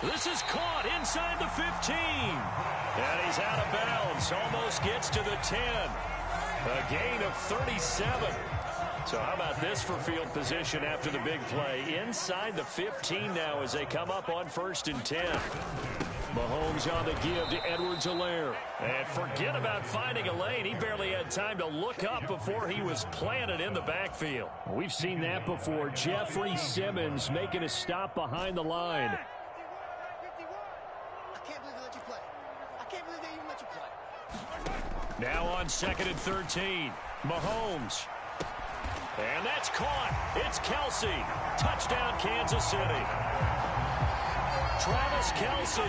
This is caught inside the 15. And he's out of bounds. Almost gets to the 10. A gain of 37. So how about this for field position after the big play? Inside the 15 now as they come up on 1st and 10. Mahomes on the give to Edwards-Helaire. And forget about finding a lane. He barely had time to look up before he was planted in the backfield. We've seen that before. Jeffrey Simmons making a stop behind the line. Now on 2nd and 13. Mahomes. And that's caught. It's Kelce. Touchdown, Kansas City. Travis Kelce,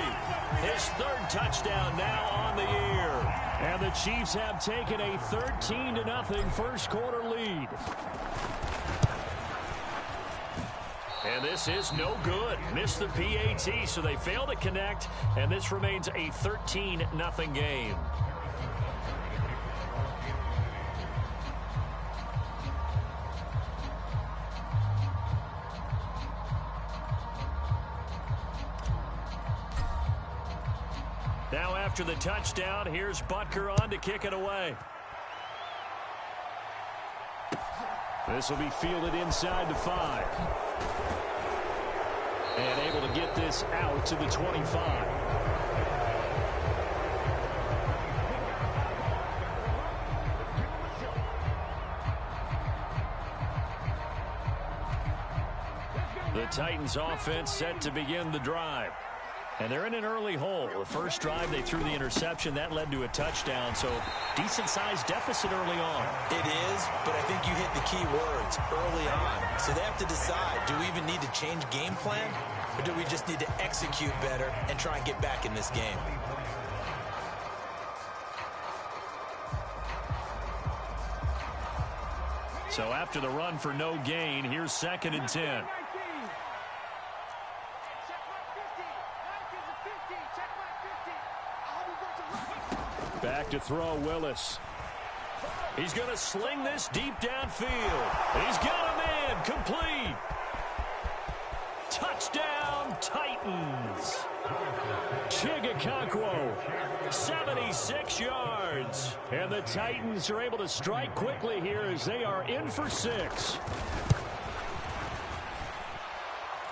his 3rd touchdown now on the year. And the Chiefs have taken a 13-0 first quarter lead. And this is no good. Missed the PAT, so they fail to connect. And this remains a 13-0 game. Now after the touchdown, here's Butker on to kick it away. This will be fielded inside the 5. And able to get this out to the 25. The Titans offense set to begin the drive. And they're in an early hole. The first drive, they threw the interception. That led to a touchdown. So decent-sized deficit early on. It is, but I think you hit the key words early on. So they have to decide, do we even need to change game plan? Or do we just need to execute better and try and get back in this game? So after the run for no gain, here's 2nd and 10. Back to throw, Willis. He's going to sling this deep downfield. He's got a man, complete. Touchdown, Titans. Chigakakwo, 76 yards. And the Titans are able to strike quickly here as they are in for 6.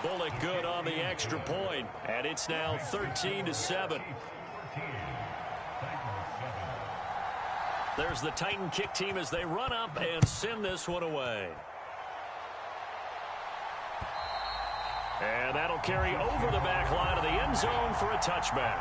Bullock good on the extra point, and it's now 13-7. There's the Titan kick team as they run up and send this one away. And that'll carry over the back line of the end zone for a touchback.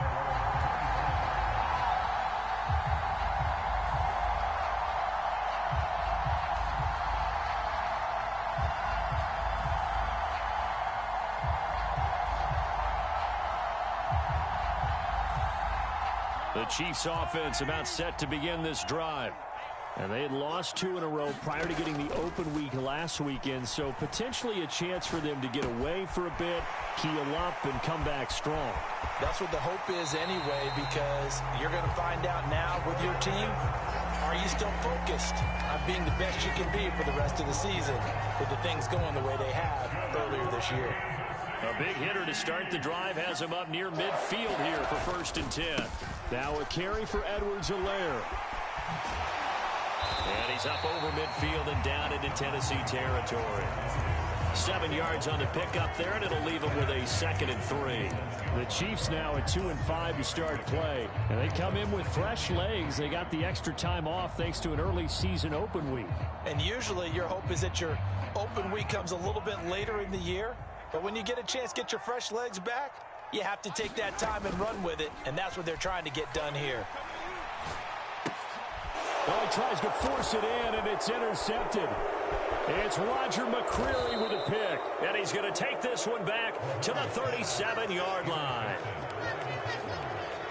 The Chiefs offense about set to begin this drive. And they had lost 2 in a row prior to getting the open week last weekend, so potentially a chance for them to get away for a bit, heal up, and come back strong. That's what the hope is anyway, because you're going to find out now with your team, are you still focused on being the best you can be for the rest of the season with the things going the way they have earlier this year? A big hitter to start the drive has him up near midfield here for 1st and 10. Now a carry for Edwards-Helaire. And he's up over midfield and down into Tennessee territory. 7 yards on the pickup there, and it'll leave him with a 2nd and 3. The Chiefs now at 2-5 to start play. And they come in with fresh legs. They got the extra time off thanks to an early season open week. And usually your hope is that your open week comes a little bit later in the year. But when you get a chance to get your fresh legs back, you have to take that time and run with it. And that's what they're trying to get done here. Well, he tries to force it in, and it's intercepted. It's Roger McCreary with a pick. And he's going to take this one back to the 37-yard line.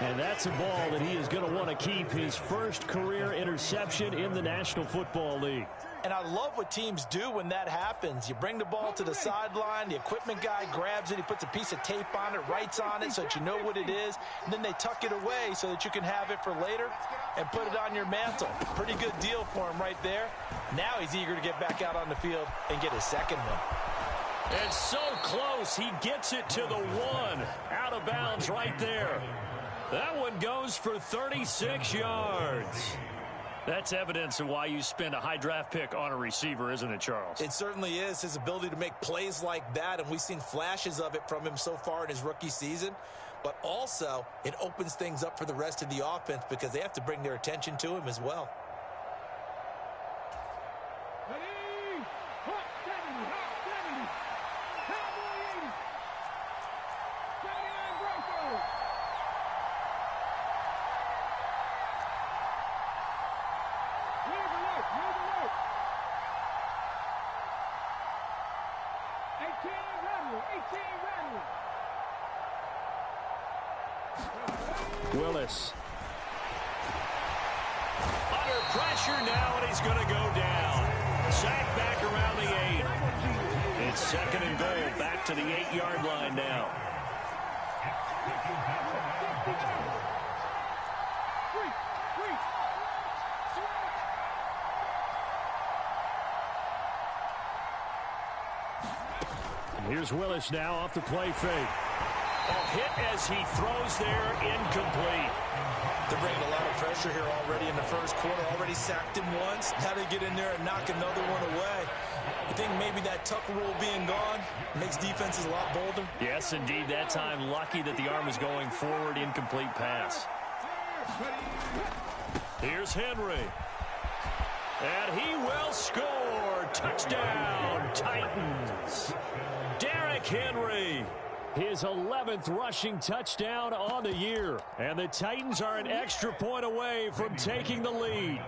And that's a ball that he is going to want to keep, his first career interception in the National Football League. And I love what teams do when that happens. You bring the ball to the sideline, the equipment guy grabs it, he puts a piece of tape on it, writes on it so that you know what it is, and then they tuck it away so that you can have it for later and put it on your mantle. Pretty good deal for him right there. Now he's eager to get back out on the field and get his second one. And so close, he gets it to the 1. Out of bounds right there. That one goes for 36 yards. That's evidence of why you spend a high draft pick on a receiver, isn't it, Charles? It certainly is. His ability to make plays like that, and we've seen flashes of it from him so far in his rookie season. But also, it opens things up for the rest of the offense because they have to bring their attention to him as well. Willis. Under pressure now, and he's going to go down. Sacked back around the 8. It's second and goal, back to the 8-yard line now. Here's Willis now off the play fake. Hit as he throws there, incomplete. They're bringing a lot of pressure here already in the first quarter. Already sacked him once. Now they get in there and knock another one away. I think maybe that tuck rule being gone makes defenses a lot bolder. Yes, indeed. That time, lucky that the arm is going forward, incomplete pass. Here's Henry. And he will score. Touchdown, Titans. Derrick Henry. His 11th rushing touchdown on the year. And the Titans are an extra point away from taking the lead.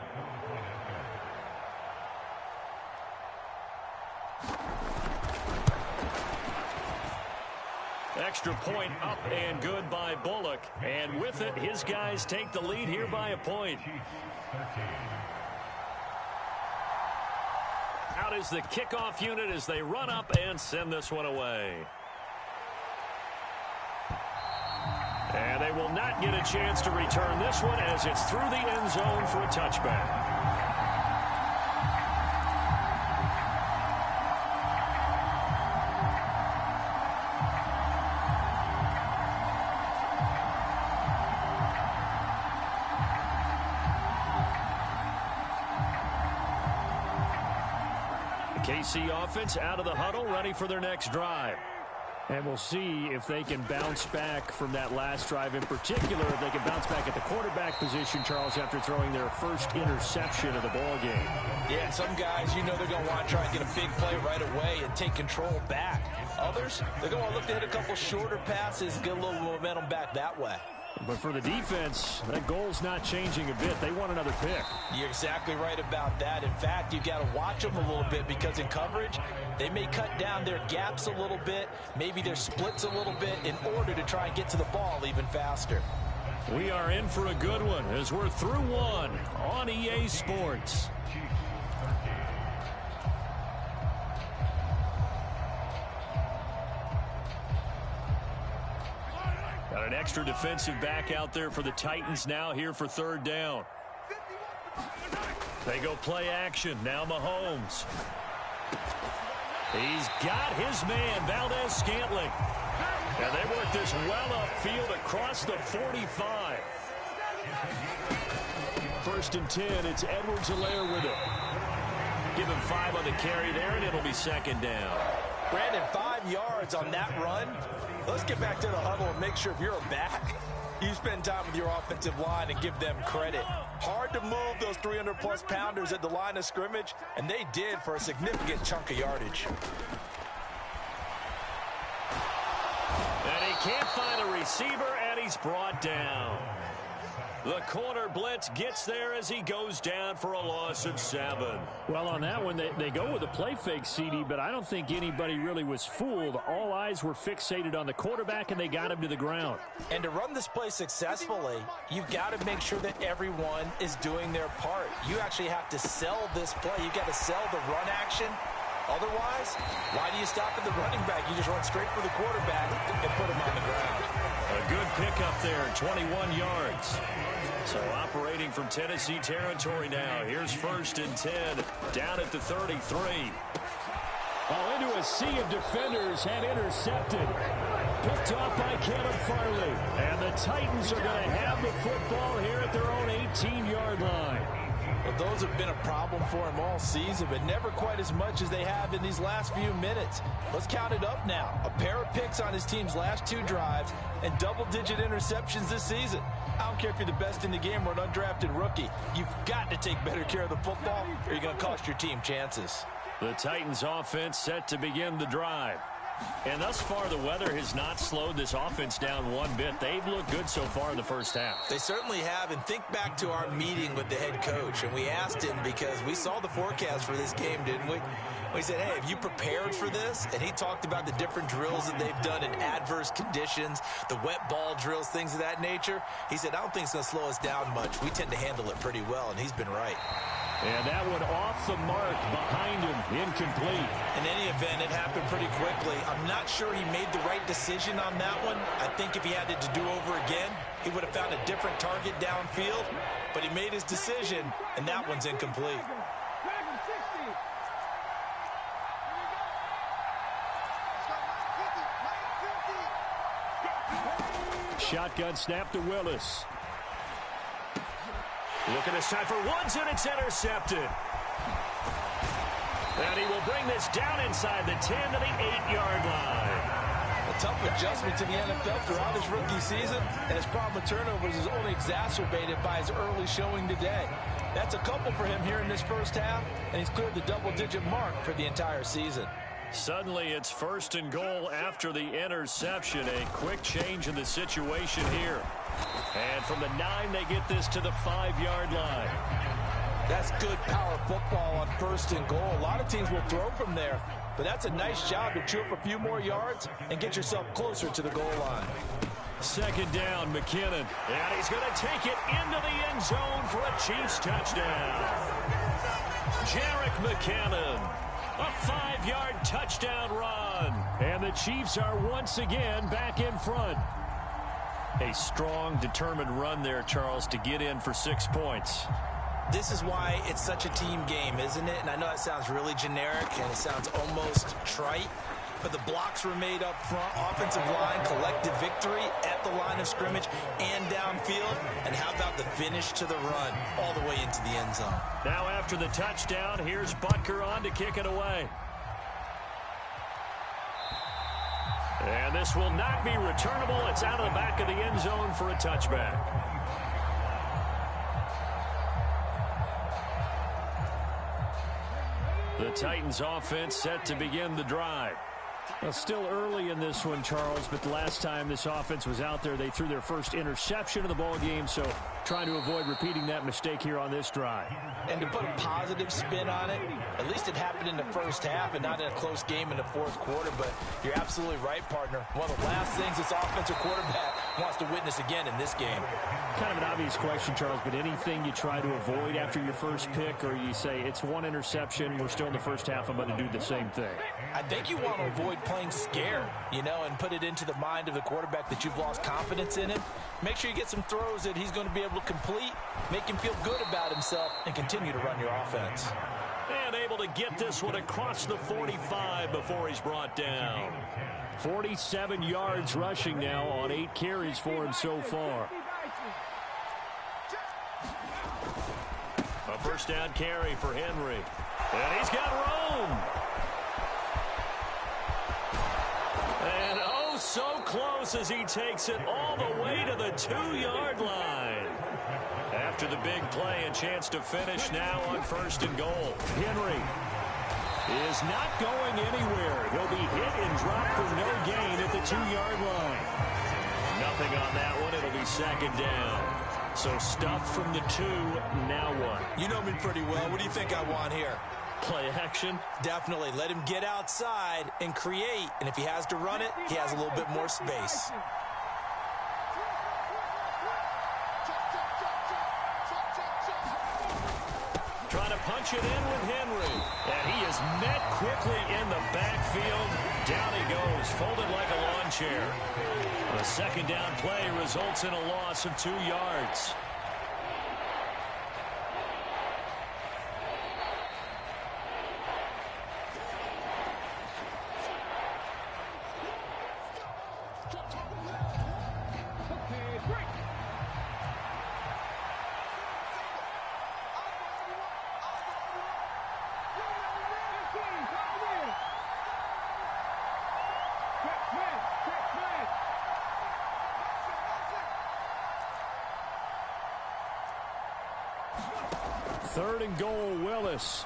Extra point up and good by Bullock. And with it, his guys take the lead here by a point. Out is the kickoff unit as they run up and send this one away. And they will not get a chance to return this one as it's through the end zone for a touchback. The KC offense out of the huddle, ready for their next drive. And we'll see if they can bounce back from that last drive in particular, if they can bounce back at the quarterback position, Charles, after throwing their first interception of the ball game. Yeah, some guys, you know they're going to want to try and get a big play right away and take control back. Others, they're going to look to hit a couple shorter passes, get a little momentum back that way. But for the defense, that goal's not changing a bit. They want another pick. You're exactly right about that. In fact, you've got to watch them a little bit because in coverage, they may cut down their gaps a little bit, maybe their splits a little bit in order to try and get to the ball even faster. We are in for a good one as we're through one on EA Sports. Got an extra defensive back out there for the Titans now here for third down. They go play action. Now Mahomes. He's got his man, Valdez-Scantling. And they work this well upfield across the 45. First and 10, it's Edwards-Helaire with it. Give him 5 on the carry there, and it'll be second down. Brandon, 5 yards on that run. Let's get back to the huddle and make sure if you're a back, you spend time with your offensive line and give them credit. Hard to move those 300-plus pounders at the line of scrimmage, and they did for a significant chunk of yardage. And he can't find a receiver, and he's brought down. The corner blitz gets there as he goes down for a loss of 7. Well, on that one, they go with a play fake, CD, but I don't think anybody really was fooled. All eyes were fixated on the quarterback, and they got him to the ground. And to run this play successfully, you've got to make sure that everyone is doing their part. You actually have to sell this play. You've got to sell the run action. Otherwise, why do you stop at the running back? You just run straight for the quarterback and put him on the ground. A good pickup there, 21 yards. So operating from Tennessee territory now. Here's first and 10, down at the 33. Oh, into a sea of defenders and intercepted. Picked off by Caleb Farley. And the Titans are going to have the football here at their own 18-yard line. Well, those have been a problem for him all season, but never quite as much as they have in these last few minutes. Let's count it up now. A pair of picks on his team's last 2 drives and double-digit interceptions this season. I don't care if you're the best in the game or an undrafted rookie. You've got to take better care of the football or you're going to cost your team chances. The Titans offense set to begin the drive. And thus far, the weather has not slowed this offense down one bit. They've looked good so far in the first half. They certainly have. And think back to our meeting with the head coach. And we asked him because we saw the forecast for this game, didn't we? We said, hey, have you prepared for this? And he talked about the different drills that they've done in adverse conditions, the wet ball drills, things of that nature. He said, I don't think it's going to slow us down much. We tend to handle it pretty well, and he's been right. And that one off the mark behind him, incomplete. In any event, it happened pretty quickly. I'm not sure he made the right decision on that one. I think if he had it to do over again, he would have found a different target downfield. But he made his decision, and that one's incomplete. Shotgun snap to Willis. Looking this time for Woods, and it's intercepted. And he will bring this down inside the 10 to the 8-yard line. A tough adjustment to the NFL throughout his rookie season, and his problem with turnovers is only exacerbated by his early showing today. That's a couple for him here in this first half, and he's cleared the double-digit mark for the entire season. Suddenly it's 1st and goal after the interception. A quick change in the situation here. And from the 9, they get this to the 5-yard line. That's good power football on 1st and goal. A lot of teams will throw from there, but that's a nice job to chew up a few more yards and get yourself closer to the goal line. 2nd down, McKinnon. And he's going to take it into the end zone for a Chiefs touchdown. Jerick McKinnon. A 5-yard touchdown run. And the Chiefs are once again back in front. A strong, determined run there, Charles, to get in for 6 points. This is why it's such a team game, isn't it? And I know that sounds really generic and it sounds almost trite, but the blocks were made up front, offensive line, collective victory at the line of scrimmage and downfield. And how about the finish to the run all the way into the end zone? Now after the touchdown, here's Butker on to kick it away. And this will not be returnable. It's out of the back of the end zone for a touchback. The Titans offense set to begin the drive. Well, still early in this one, Charles, but the last time this offense was out there, they threw their first interception of the ball game, so trying to avoid repeating that mistake here on this drive. And to put a positive spin on it, at least it happened in the first half and not in a close game in the fourth quarter, but you're absolutely right, partner. One of the last things this offensive quarterback wants to witness again in this game. Kind of an obvious question, Charles, but anything you try to avoid after your first pick, or you say it's one interception, we're still in the first half, I'm going to do the same thing? I think you want to avoid playing scared, and put it into the mind of the quarterback that you've lost confidence in him. Make sure you get some throws that he's going to be able to complete, make him feel good about himself, and continue to run your offense. And able to get this one across the 45 before he's brought down. 47 yards rushing now on 8 carries for him so far. A first down carry for Henry. And he's got room. And oh, so close as he takes it all the way to the 2-yard line. After the big play, a chance to finish now on 1st and goal. Henry is not going anywhere. He'll be hit and dropped for no gain at the 2-yard line. Nothing on that one. It'll be 2nd down. So stuff from the 2, now what? You know me pretty well. What do you think I want here? Play action? Definitely. Let him get outside and create. And if he has to run it, he has a little bit more space. Trying to punch it in with Henry. And he is met quickly in the backfield. Down he goes, folded like a lawn chair. A 2nd down play results in a loss of 2 yards. 3rd and goal, Willis.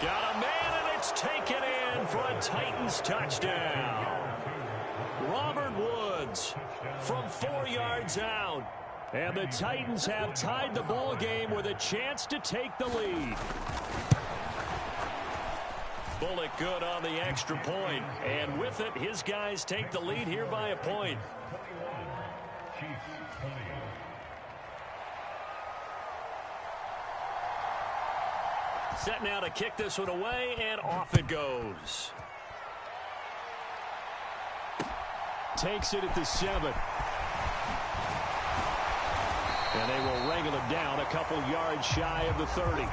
Got a man, and it's taken in for a Titans touchdown. Robert Woods from 4 yards out. And the Titans have tied the ball game with a chance to take the lead. Bullock good on the extra point. And with it, his guys take the lead here by a point. Set now to kick this one away, and off it goes. Takes it at the 7. And they will wrangle him down a couple yards shy of the 30.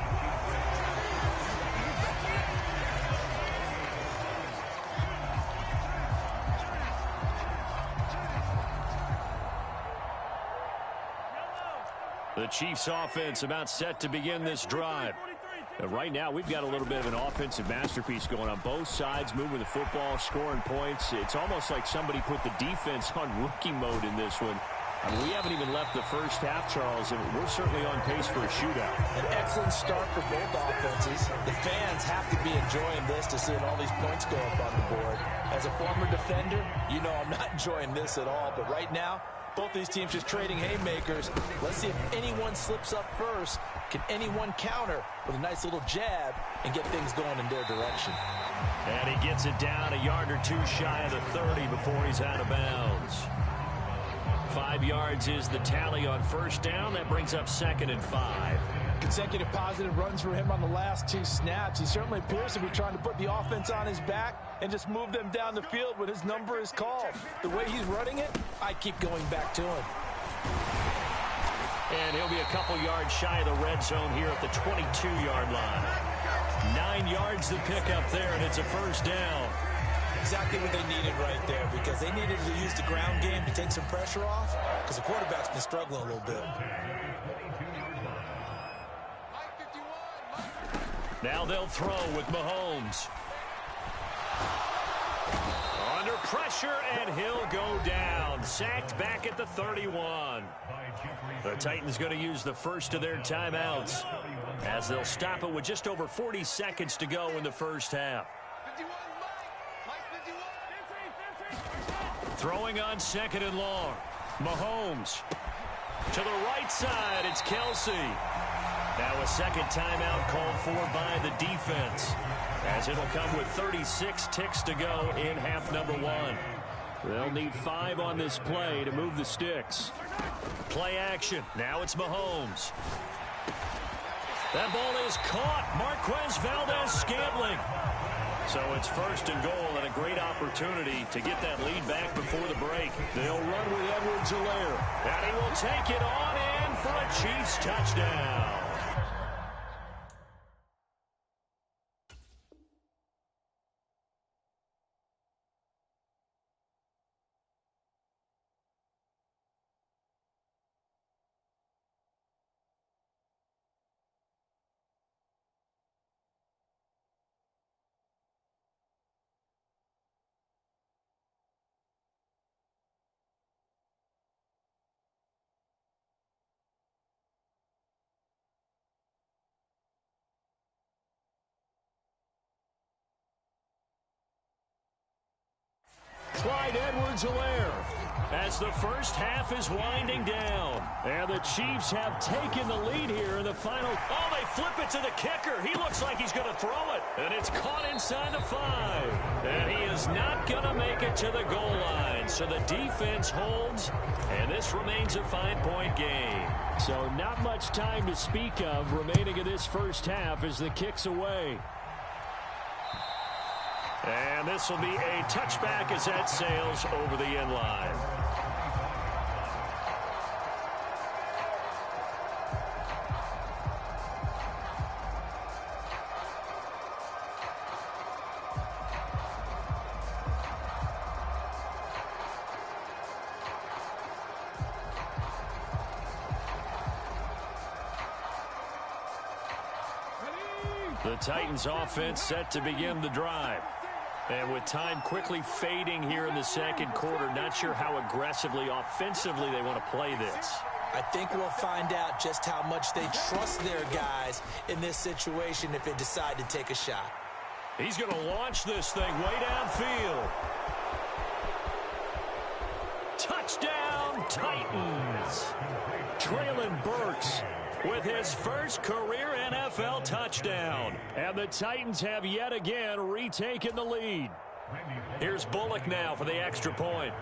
The Chiefs offense about set to begin this drive. Right now, we've got a little bit of an offensive masterpiece going on both sides, moving the football, scoring points. It's almost like somebody put the defense on rookie mode in this one. I mean, we haven't even left the first half, Charles, and we're certainly on pace for a shootout. An excellent start for both offenses. The fans have to be enjoying this to see all these points go up on the board. As a former defender, you know I'm not enjoying this at all, but right now, both these teams just trading haymakers. Let's see if anyone slips up first. Can anyone counter with a nice little jab and get things going in their direction? And he gets it down a yard or two shy of the 30 before he's out of bounds. 5 yards is the tally on first down. That brings up 2nd and 5. Consecutive positive runs for him on the last 2 snaps. He certainly appears to be trying to put the offense on his back and just move them down the field when his number is called. The way he's running it, I keep going back to him. And he'll be a couple yards shy of the red zone here at the 22-yard line. 9 yards to pick up there, and it's a first down. Exactly what they needed right there, because they needed to use the ground game to take some pressure off, because the quarterback's been struggling a little bit. Now they'll throw with Mahomes. Under pressure, and he'll go down. Sacked back at the 31. The Titans going to use the first of their timeouts as they'll stop it with just over 40 seconds to go in the first half. Throwing on 2nd and long. Mahomes. To the right side, it's Kelsey. Now a second timeout called for by the defense, as it'll come with 36 ticks to go in half number 1. They'll need 5 on this play to move the sticks. Play action. Now it's Mahomes. That ball is caught. Marquez Valdes-Scantling. So it's 1st and goal, and a great opportunity to get that lead back before the break. They'll run with Edwards-Helaire. And he will take it on in for a Chiefs touchdown. Clyde Edwards-Helaire. As the first half is winding down. And the Chiefs have taken the lead here in the final. Oh, they flip it to the kicker. He looks like he's going to throw it. And it's caught inside the 5. And he is not going to make it to the goal line. So the defense holds. And this remains a 5-point game. So not much time to speak of remaining in this first half as the kick's away. And this will be a touchback as that sails over the end line. The Titans offense set to begin the drive. And with time quickly fading here in the second quarter, not sure how aggressively, offensively they want to play this. I think we'll find out just how much they trust their guys in this situation if they decide to take a shot. He's going to launch this thing way downfield. Touchdown, Titans. Treylon Burks with his first career NFL touchdown. And the Titans have yet again retaken the lead. Here's Bullock now for the extra point.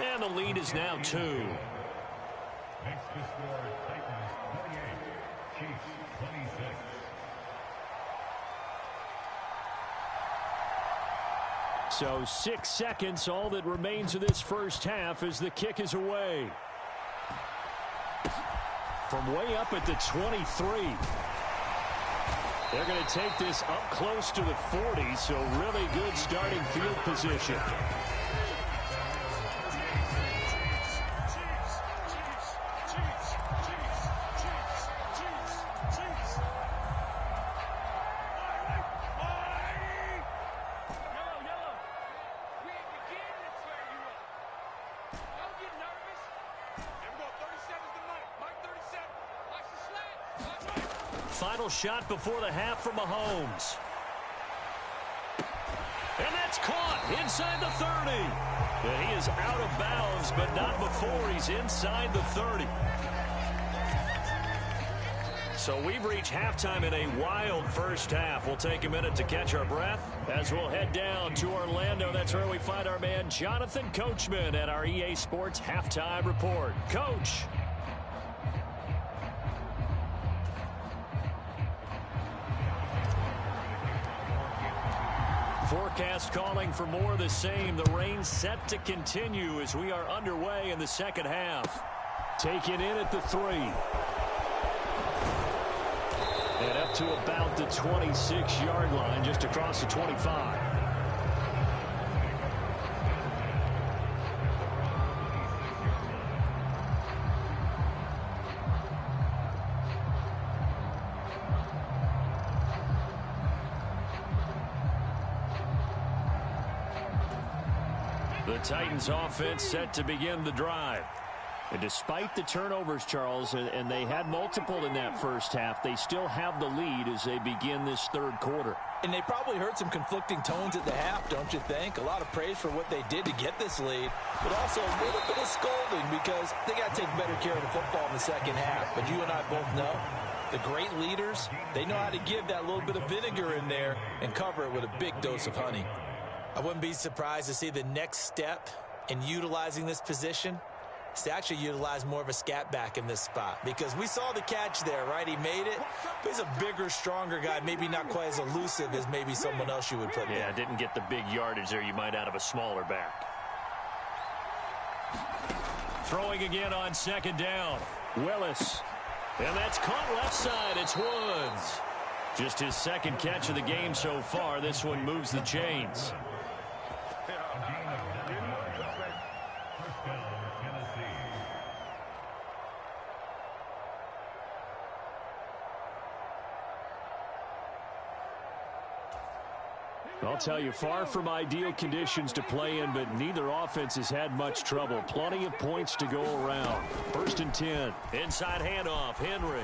And the lead is now 2. Next to score, Titans 28, Chiefs 26. So 6 seconds, all that remains of this first half as the kick is away. From way up at the 23. They're going to take this up close to the 40, so really good starting field position. Final shot before the half from Mahomes. And that's caught inside the 30. And he is out of bounds, but not before he's inside the 30. So we've reached halftime in a wild first half. We'll take a minute to catch our breath as we'll head down to Orlando. That's where we find our man Jonathan Coachman at our EA Sports Halftime Report. Coach. Forecast calling for more of the same. The rain set to continue as we are underway in the second half. Taken in at the 3. And up to about the 26-yard line, just across the 25. The Titans offense set to begin the drive. And despite the turnovers, Charles, and they had multiple in that first half, they still have the lead as they begin this third quarter. And they probably heard some conflicting tones at the half, don't you think? A lot of praise for what they did to get this lead, but also a little bit of scolding because they got to take better care of the football in the second half. But you and I both know the great leaders, they know how to give that little bit of vinegar in there and cover it with a big dose of honey. I wouldn't be surprised to see the next step in utilizing this position is to actually utilize more of a scat back in this spot, because we saw the catch there, right? He made it, but he's a bigger, stronger guy, maybe not quite as elusive as maybe someone else you would put there. Yeah, didn't get the big yardage there you might out of a smaller back. Throwing again on second down. Willis. And that's caught left side. It's Woods. Just his second catch of the game so far. This one moves the chains. I'll tell you, far from ideal conditions to play in, but neither offense has had much trouble. Plenty of points to go around. 1st and 10. Inside handoff, Henry.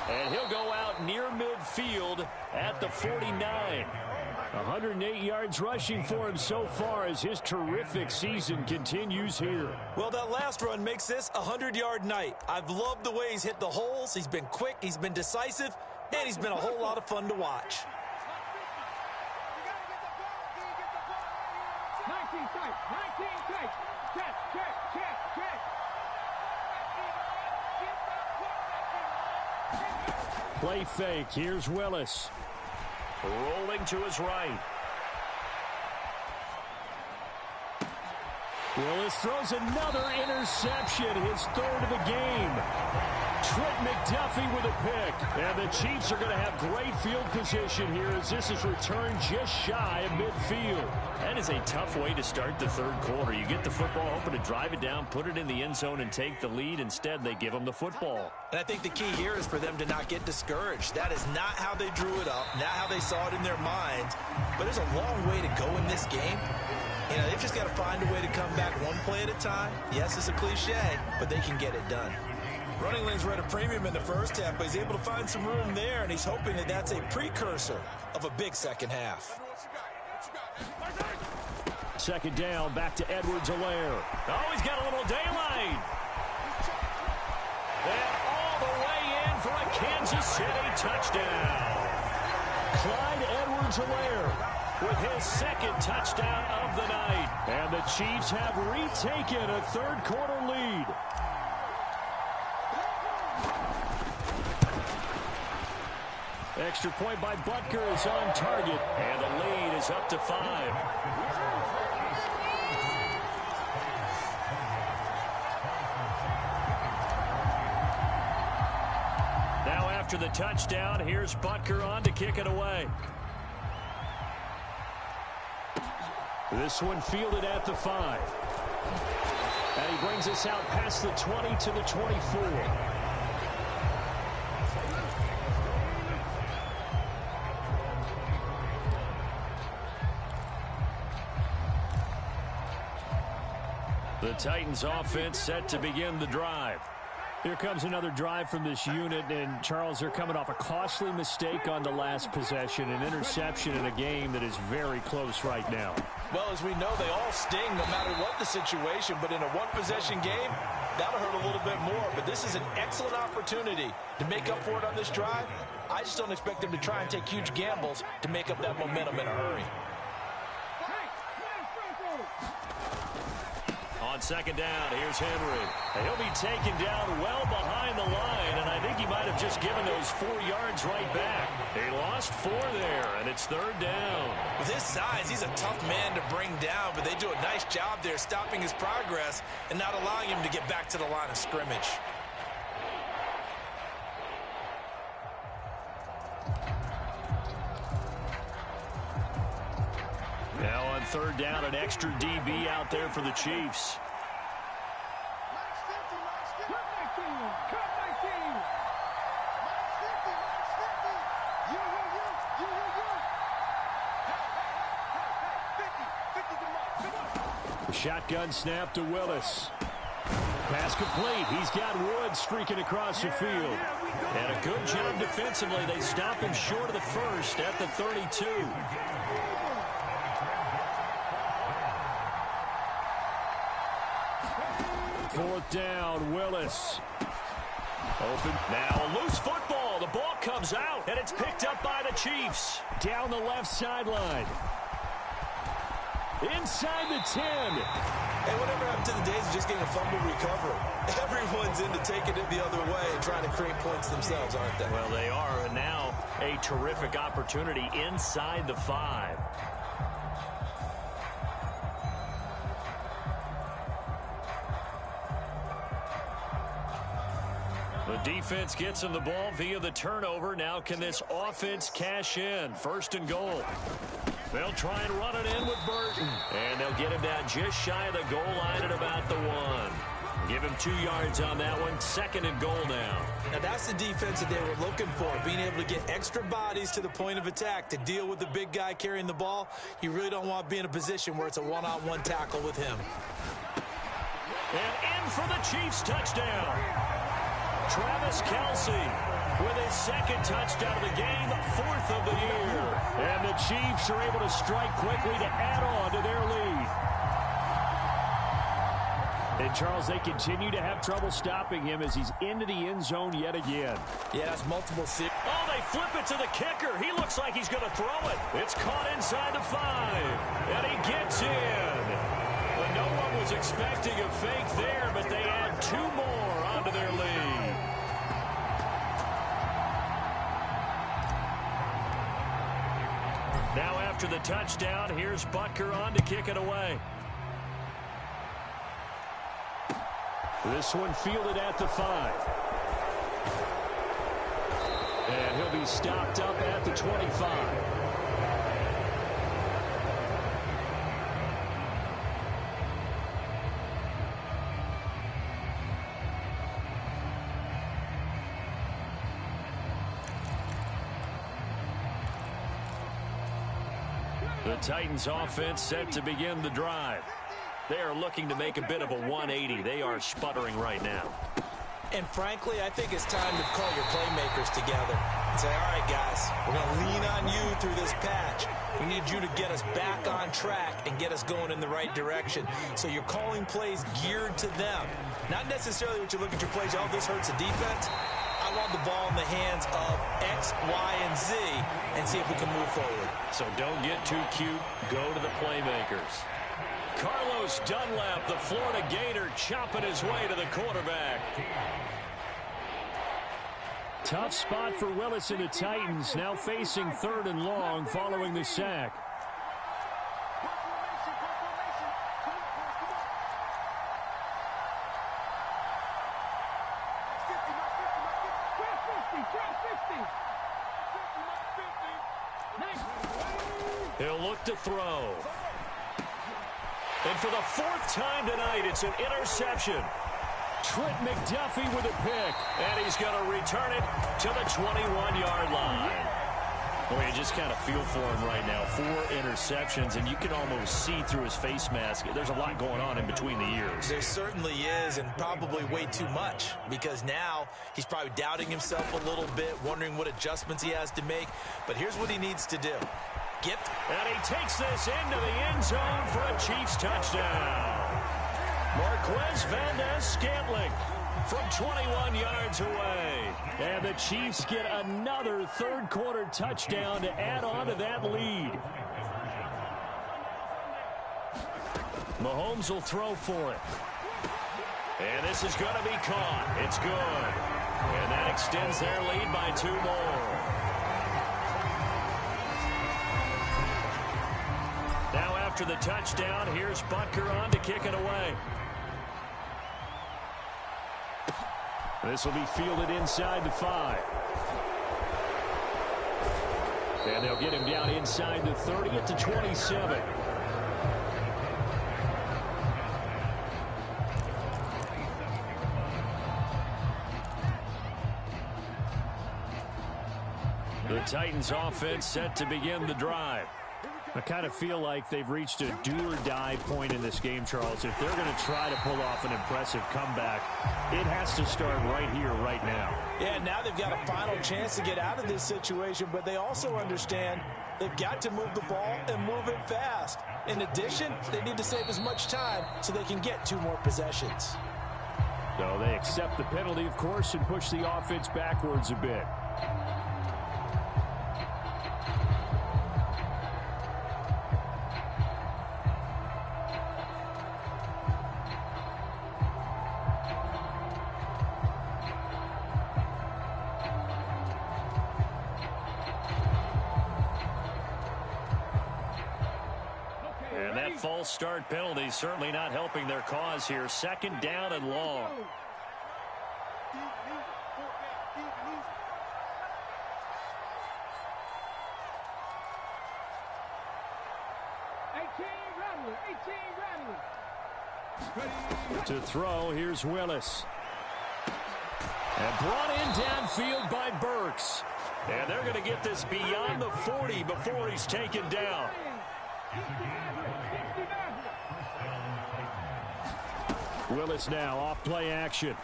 And he'll go out near midfield at the 49. 108 yards rushing for him so far as his terrific season continues here. Well, that last run makes this a 100-yard night. I've loved the way he's hit the holes. He's been quick, he's been decisive, and he's been a whole lot of fun to watch. 19 tight, 19 tight. Check. Play fake. Here's Willis. Rolling to his right. Willis throws another interception, his third of the game. Trent McDuffie with a pick. And the Chiefs are going to have great field position here as this is returned just shy of midfield. That is a tough way to start the third quarter. You get the football, hoping to drive it down, put it in the end zone, and take the lead. Instead, they give them the football. And I think the key here is for them to not get discouraged. That is not how they drew it up, not how they saw it in their minds. But there's a long way to go in this game. You know, they've just got to find a way to come back one play at a time. Yes, it's a cliche, but they can get it done. Running lanes were at a premium in the first half, but he's able to find some room there, and he's hoping that that's a precursor of a big second half. Second down, back to Edwards-Helaire. Oh, he's got a little daylight. And all the way in for a Kansas City touchdown. Clyde Edwards-Helaire with his second touchdown of the night. And the Chiefs have retaken a third quarter lead. Extra point by Butker is on target. And the lead is up to 5. Now after the touchdown, here's Butker on to kick it away. This one fielded at the 5. And he brings us out past the 20 to the 24. The Titans offense set to begin the drive. Here comes another drive from this unit, and Charles, they're coming off a costly mistake on the last possession, an interception in a game that is very close right now. Well, as we know, they all sting no matter what the situation, but in a one-possession game, that'll hurt a little bit more. But this is an excellent opportunity to make up for it on this drive. I just don't expect them to try and take huge gambles to make up that momentum in a hurry. On second down, here's Henry. And he'll be taken down well behind the line, and I think he might have just given those 4 yards right back. He lost 4 there, and it's third down. With his size, he's a tough man to bring down, but they do a nice job there stopping his progress and not allowing him to get back to the line of scrimmage. Now on third down, an extra DB out there for the Chiefs. The shotgun snap to Willis. Pass complete. He's got Woods streaking across the field. And a good job defensively. They stop him short of the first at the 32. Fourth down, Willis. Open. Now a loose football. The ball comes out, and it's picked up by the Chiefs. Down the left sideline. Inside the 10. Hey, whatever happened to the days of just getting a fumble recovery? Everyone's into taking it the other way and trying to create points themselves, aren't they? Well, they are, and now a terrific opportunity inside the 5. The defense gets him the ball via the turnover. Now can this offense cash in? First and goal. They'll try and run it in with Burton. And they'll get him down just shy of the goal line at about the 1. Give him 2 yards on that one. Second and goal now. Now that's the defense that they were looking for, being able to get extra bodies to the point of attack to deal with the big guy carrying the ball. You really don't want to be in a position where it's a one-on-one tackle with him. And in for the Chiefs touchdown. Travis Kelce with his second touchdown of the game, 4th of the year. And the Chiefs are able to strike quickly to add on to their lead. And, Charles, they continue to have trouble stopping him as he's into the end zone yet again. Yeah, that's multiple. Oh, they flip it to the kicker. He looks like he's going to throw it. It's caught inside the 5. And he gets in. But no one was expecting a fake there, but they add 2 more onto their lead. Now after the touchdown, here's Butker on to kick it away. This one fielded at the 5. And he'll be stopped up at the 25. The Titans offense set to begin the drive. They are looking to make a bit of a 180. They are sputtering right now. And frankly, I think it's time to call your playmakers together and say, all right, guys, we're going to lean on you through this patch. We need you to get us back on track and get us going in the right direction. So you're calling plays geared to them. Not necessarily what you look at your plays, oh, this hurts the defense. I want the ball in the hands of X, Y, and Z and see if we can move forward. So don't get too cute. Go to the playmakers. Carlos Dunlap, the Florida Gator, chopping his way to the quarterback. Tough spot for Willis and the Titans, now facing 3rd and long following the sack. He'll look to throw. And for the 4th time tonight, it's an interception. Trent McDuffie with a pick. And he's going to return it to the 21-yard line. Boy, you just kind of feel for him right now. 4 interceptions, and you can almost see through his face mask. There's a lot going on in between the ears. There certainly is, and probably way too much, because now he's probably doubting himself a little bit, wondering what adjustments he has to make. But here's what he needs to do. And he takes this into the end zone for a Chiefs touchdown. Marquez Valdes-Scantling from 21 yards away. And the Chiefs get another 3rd quarter touchdown to add on to that lead. Mahomes will throw for it. And this is going to be caught. It's good. And that extends their lead by 2 more. Now after the touchdown, here's Butker on to kick it away. This will be fielded inside the 5. And they'll get him down inside the 30 at the 27. The Titans offense set to begin the drive. I kind of feel like they've reached a do-or-die point in this game, Charles. If they're going to try to pull off an impressive comeback, it has to start right here, right now. Yeah, now they've got a final chance to get out of this situation, but they also understand they've got to move the ball and move it fast. In addition, they need to save as much time so they can get 2 more possessions. So they accept the penalty, of course, and push the offense backwards a bit. And that false start penalty certainly not helping their cause here. 2nd down and long. To throw, here's Willis. And brought in downfield by Burks. And they're going to get this beyond the 40 before he's taken down. Willis now off play action.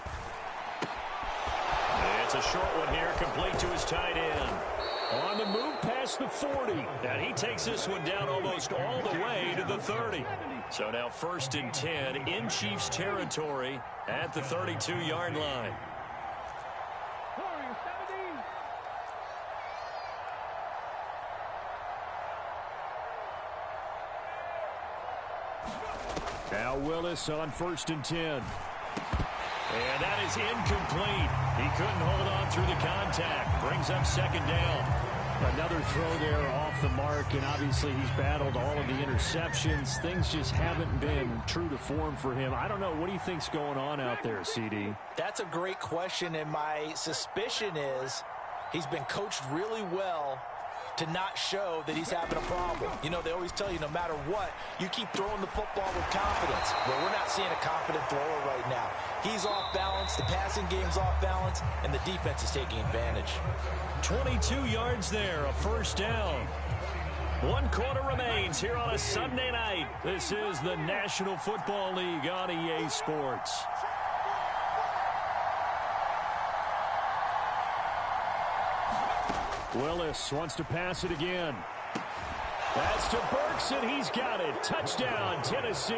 It's a short one here, complete to his tight end. On the move past the 40. And he takes this one down almost all the way to the 30. So now 1st and 10 in Chiefs territory at the 32-yard line. Now Willis on 1st and 10. And that is incomplete. He couldn't hold on through the contact. Brings up 2nd down. Another throw there off the mark, and obviously he's battled all of the interceptions. Things just haven't been true to form for him. I don't know. What do you think's going on out there, CD? That's a great question, and my suspicion is he's been coached really well to not show that he's having a problem. You know, they always tell you no matter what, you keep throwing the football with confidence. Well, we're not seeing a confident thrower right now. He's off balance, the passing game's off balance, and the defense is taking advantage. 22 yards there, a first down. 1 quarter remains here on a Sunday night. This is the National Football League on EA Sports. Willis wants to pass it again. That's to Burks, and he's got it. Touchdown, Tennessee.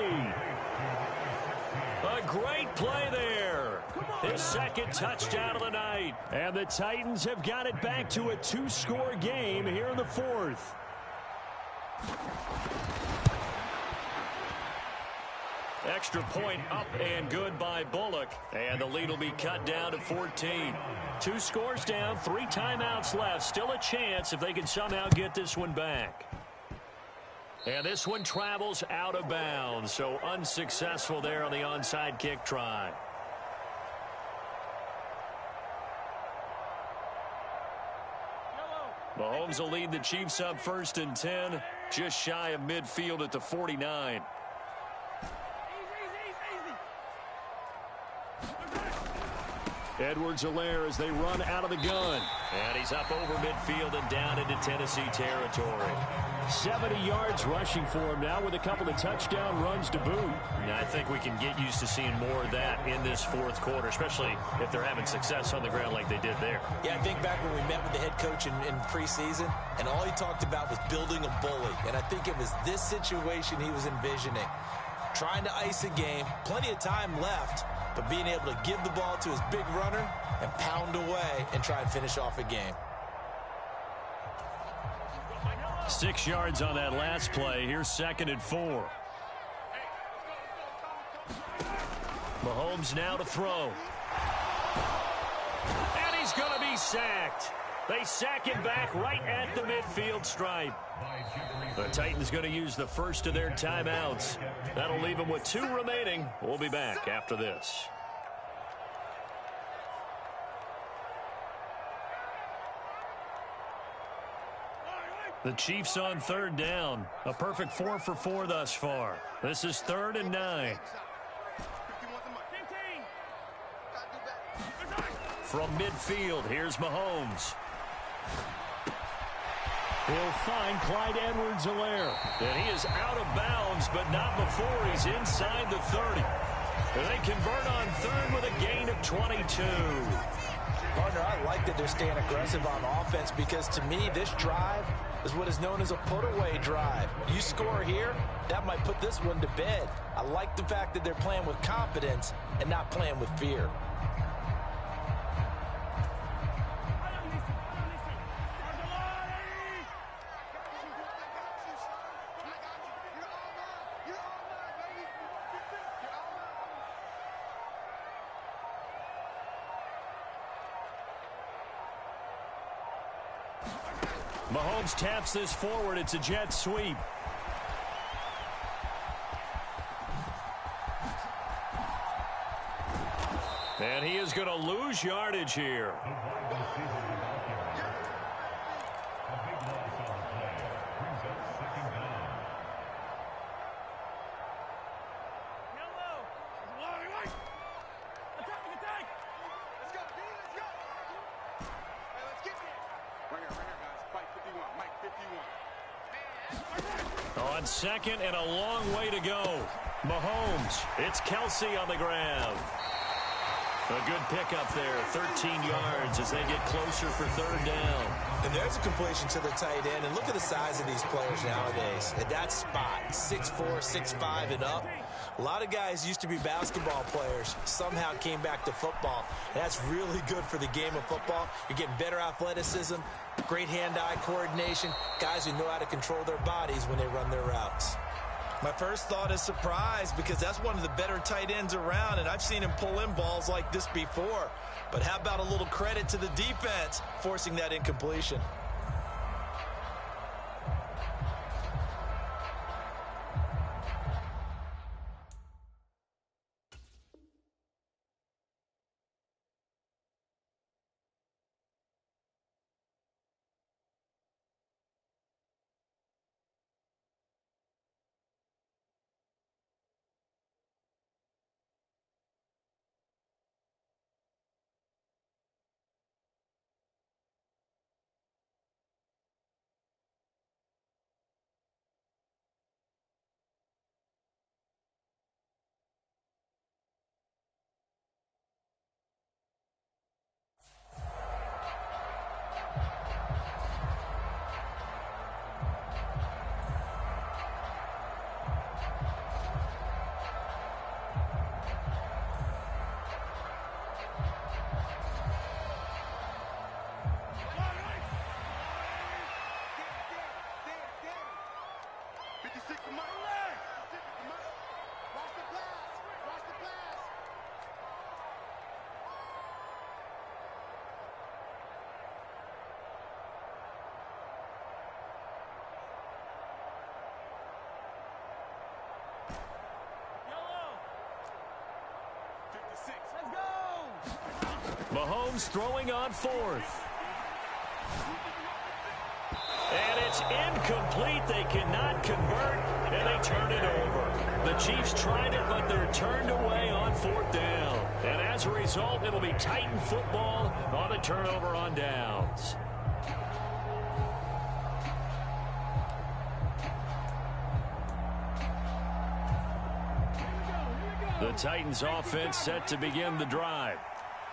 A great play there. His second touchdown of the night. And the Titans have got it back to a 2-score game here in the fourth. Extra point up and good by Bullock. And the lead will be cut down to 14. 2 scores down, 3 timeouts left. Still a chance if they can somehow get this one back. And this one travels out of bounds. So unsuccessful there on the onside kick try. Mahomes will lead the Chiefs up 1st and 10. Just shy of midfield at the 49. Edwards-Helaire as they run out of the gun. And he's up over midfield and down into Tennessee territory. 70 yards rushing for him now with a couple of touchdown runs to boot. And I think we can get used to seeing more of that in this fourth quarter, especially if they're having success on the ground like they did there. Yeah, I think back when we met with the head coach in preseason, and all he talked about was building a bully. And I think it was this situation he was envisioning. Trying to ice a game, plenty of time left, but being able to give the ball to his big runner and pound away and try and finish off a game. 6 yards on that last play. Here's 2nd and 4. Mahomes now to throw. And he's going to be sacked. They sack him back right at the midfield stripe. The Titans going to use the first of their timeouts. That'll leave them with 2 remaining. We'll be back after this. The Chiefs on 3rd down. A perfect 4 for 4 thus far. This is 3rd and 9. From midfield, here's Mahomes. He'll find Clyde Edwards-Helaire. And he is out of bounds, but not before he's inside the 30. And they convert on 3rd with a gain of 22. Partner, I like that they're staying aggressive on offense because to me, this drive is what is known as a put-away drive. You score here, that might put this one to bed. I like the fact that they're playing with confidence and not playing with fear. Mahomes taps this forward. It's a jet sweep. And he is going to lose yardage here. On 2nd and a long way to go. Mahomes. It's Kelsey on the grab. A good pickup there. 13 yards as they get closer for 3rd down. And there's a completion to the tight end. And look at the size of these players nowadays. At that spot, 6'4", 6'5", and up. A lot of guys used to be basketball players. Somehow came back to football. And that's really good for the game of football. You're getting better athleticism, great hand-eye coordination, guys who know how to control their bodies when they run their routes. My first thought is surprise because that's one of the better tight ends around, and I've seen him pull in balls like this before. But how about a little credit to the defense forcing that incompletion? Mahomes throwing on 4th. And it's incomplete. They cannot convert, and they turn it over. The Chiefs tried it, but they're turned away on 4th down. And as a result, it'll be Titan football on the turnover on downs. The Titans offense set to begin the drive.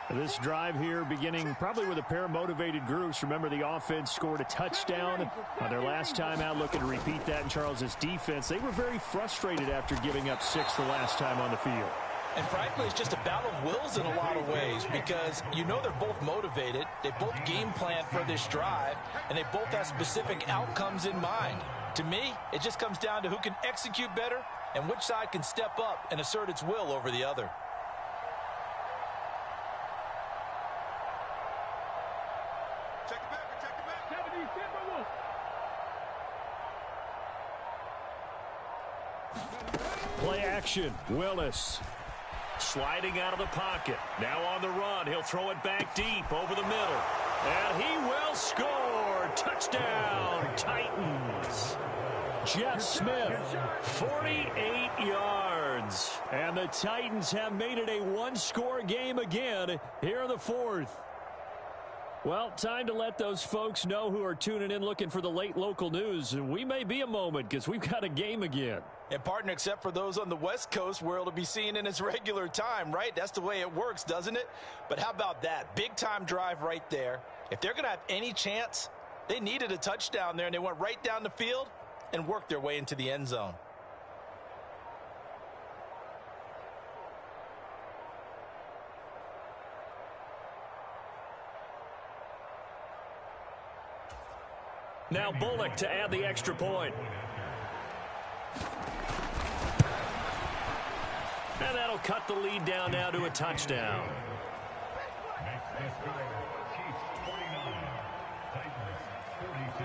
This drive here beginning probably with a pair of motivated groups. Remember, the offense scored a touchdown on their last time out, looking to repeat that in Charles's defense. They were very frustrated after giving up 6 the last time on the field. And frankly, it's just a battle of wills in a lot of ways because you know they're both motivated. They both game plan for this drive, and they both have specific outcomes in mind. To me, it just comes down to who can execute better and which side can step up and assert its will over the other. Play action. Willis. Sliding out of the pocket. Now on the run. He'll throw it back deep over the middle. And he will score. Touchdown, Titans. Jeff Smith. 48 yards. And the Titans have made it a one-score game again here in the 4th. Well, time to let those folks know who are tuning in looking for the late local news. We may be a moment because we've got a game again. And partner, except for those on the West Coast where it'll be seen in its regular time, right? That's the way it works, doesn't it? But how about that? Big time drive right there. If they're going to have any chance, they needed a touchdown there, and they went right down the field and worked their way into the end zone. Now Bullock to add the extra point. And that'll cut the lead down now to a touchdown. Next score, Chiefs 49, Titans 42.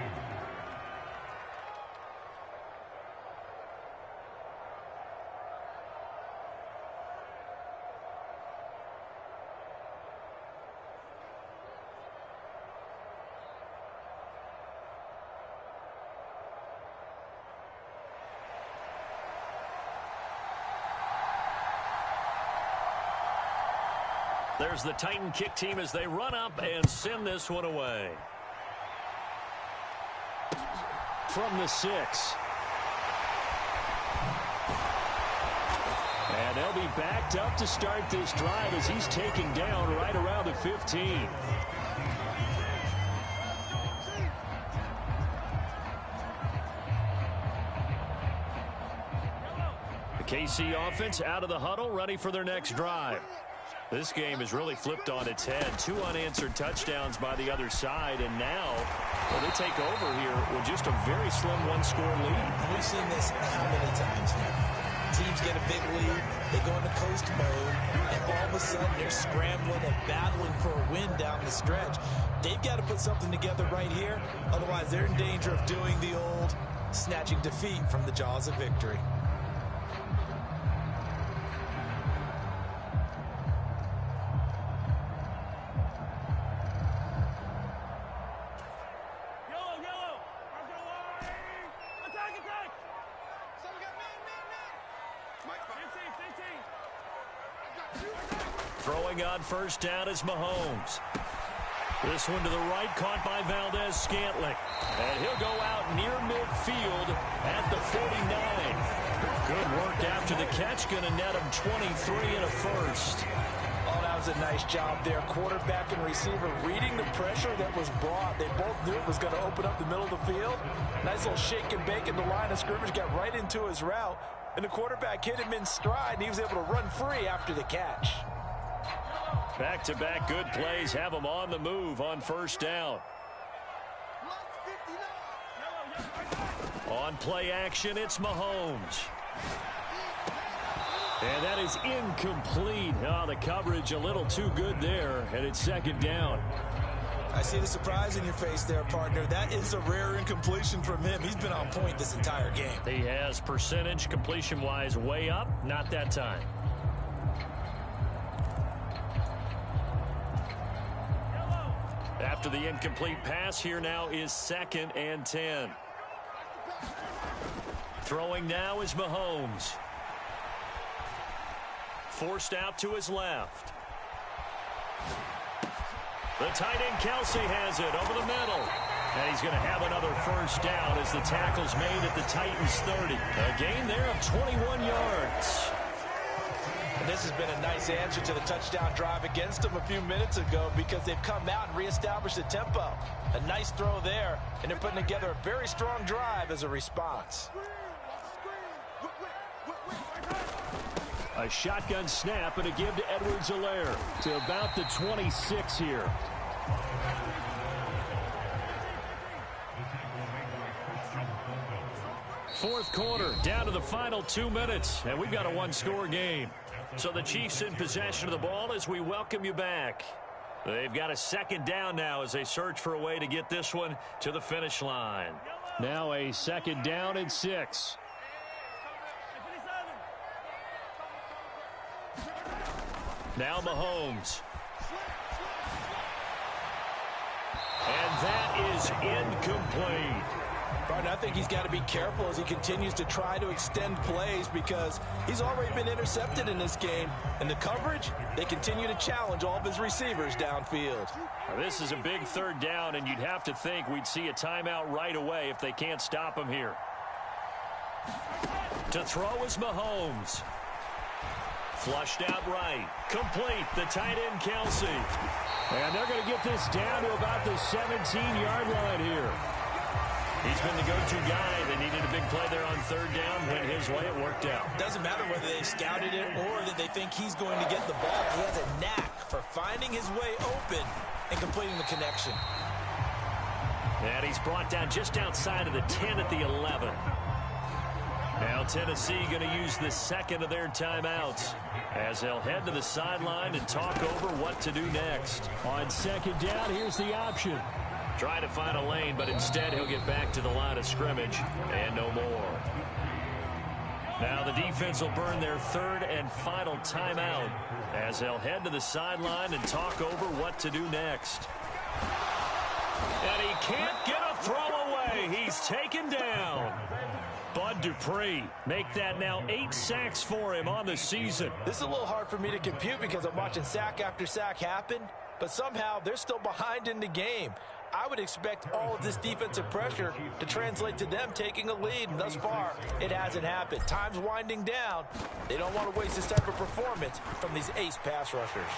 There's the Titan kick team as they run up and send this one away. From the 6. And they'll be backed up to start this drive as he's taken down right around the 15. The KC offense out of the huddle, ready for their next drive. This game has really flipped on its head. 2 unanswered touchdowns by the other side, and now they take over here with just a very slim one-score lead. We've seen this how many times here? Teams get a big lead, they go into coast mode, and all of a sudden they're scrambling and battling for a win down the stretch. They've got to put something together right here, otherwise they're in danger of doing the old snatching defeat from the jaws of victory. Throwing on first down is Mahomes. This one to the right, caught by Valdez-Scantling. And he'll go out near midfield at the 49. Good work after the catch, going to net him 23 and a first. Oh, that was a nice job there. Quarterback and receiver reading the pressure that was brought. They both knew it was going to open up the middle of the field. Nice little shake and bake in the line of scrimmage, got right into his route. And the quarterback hit him in stride, and he was able to run free after the catch. Back-to-back good plays have them on the move on first down. On play action, it's Mahomes. And that is incomplete. Oh, the coverage a little too good there, and it's second down. I see the surprise in your face there, partner. That is a rare incompletion from him. He's been on point this entire game. He has percentage completion-wise way up, not that time. After the incomplete pass, here now is 2nd and 10. Throwing now is Mahomes. Forced out to his left. The tight end Kelce has it over the middle. And he's going to have another first down as the tackle's made at the Titans' 30. A gain there of 21 yards. And this has been a nice answer to the touchdown drive against them a few minutes ago because they've come out and reestablished the tempo. A nice throw there, and they're putting together a very strong drive as a response. A shotgun snap and a give to Edwards-Helaire to about the 26 here. Fourth quarter, down to the final 2 minutes, and we've got a one-score game. So the Chiefs in possession of the ball as we welcome you back. They've got a 2nd down now as they search for a way to get this one to the finish line. Now a 2nd down and 6. Now Mahomes. And that is incomplete. Right, I think he's got to be careful as he continues to try to extend plays because he's already been intercepted in this game. And the coverage, they continue to challenge all of his receivers downfield. Now, this is a big 3rd down, and you'd have to think we'd see a timeout right away if they can't stop him here. To throw is Mahomes. Flushed out right. Complete. The tight end Kelce. And they're going to get this down to about the 17-yard line here. He's been the go-to guy. They needed a big play there on 3rd down. Went his way. It worked out. Doesn't matter whether they scouted it or that they think he's going to get the ball. He has a knack for finding his way open and completing the connection. And he's brought down just outside of the 10 at the 11. Now Tennessee going to use the 2nd of their timeouts as they'll head to the sideline and talk over what to do next. On 2nd down, here's the option. Trying to find a lane, but instead he'll get back to the line of scrimmage and no more. Now the defense will burn their 3rd and final timeout as they'll head to the sideline and talk over what to do next. And he can't get a throw away. He's taken down. Bud Dupree, make that now 8 sacks for him on the season. This is a little hard for me to compute because I'm watching sack after sack happen, but somehow they're still behind in the game. I would expect all of this defensive pressure to translate to them taking a lead, and thus far, it hasn't happened. Time's winding down. They don't want to waste this type of performance from these ace pass rushers.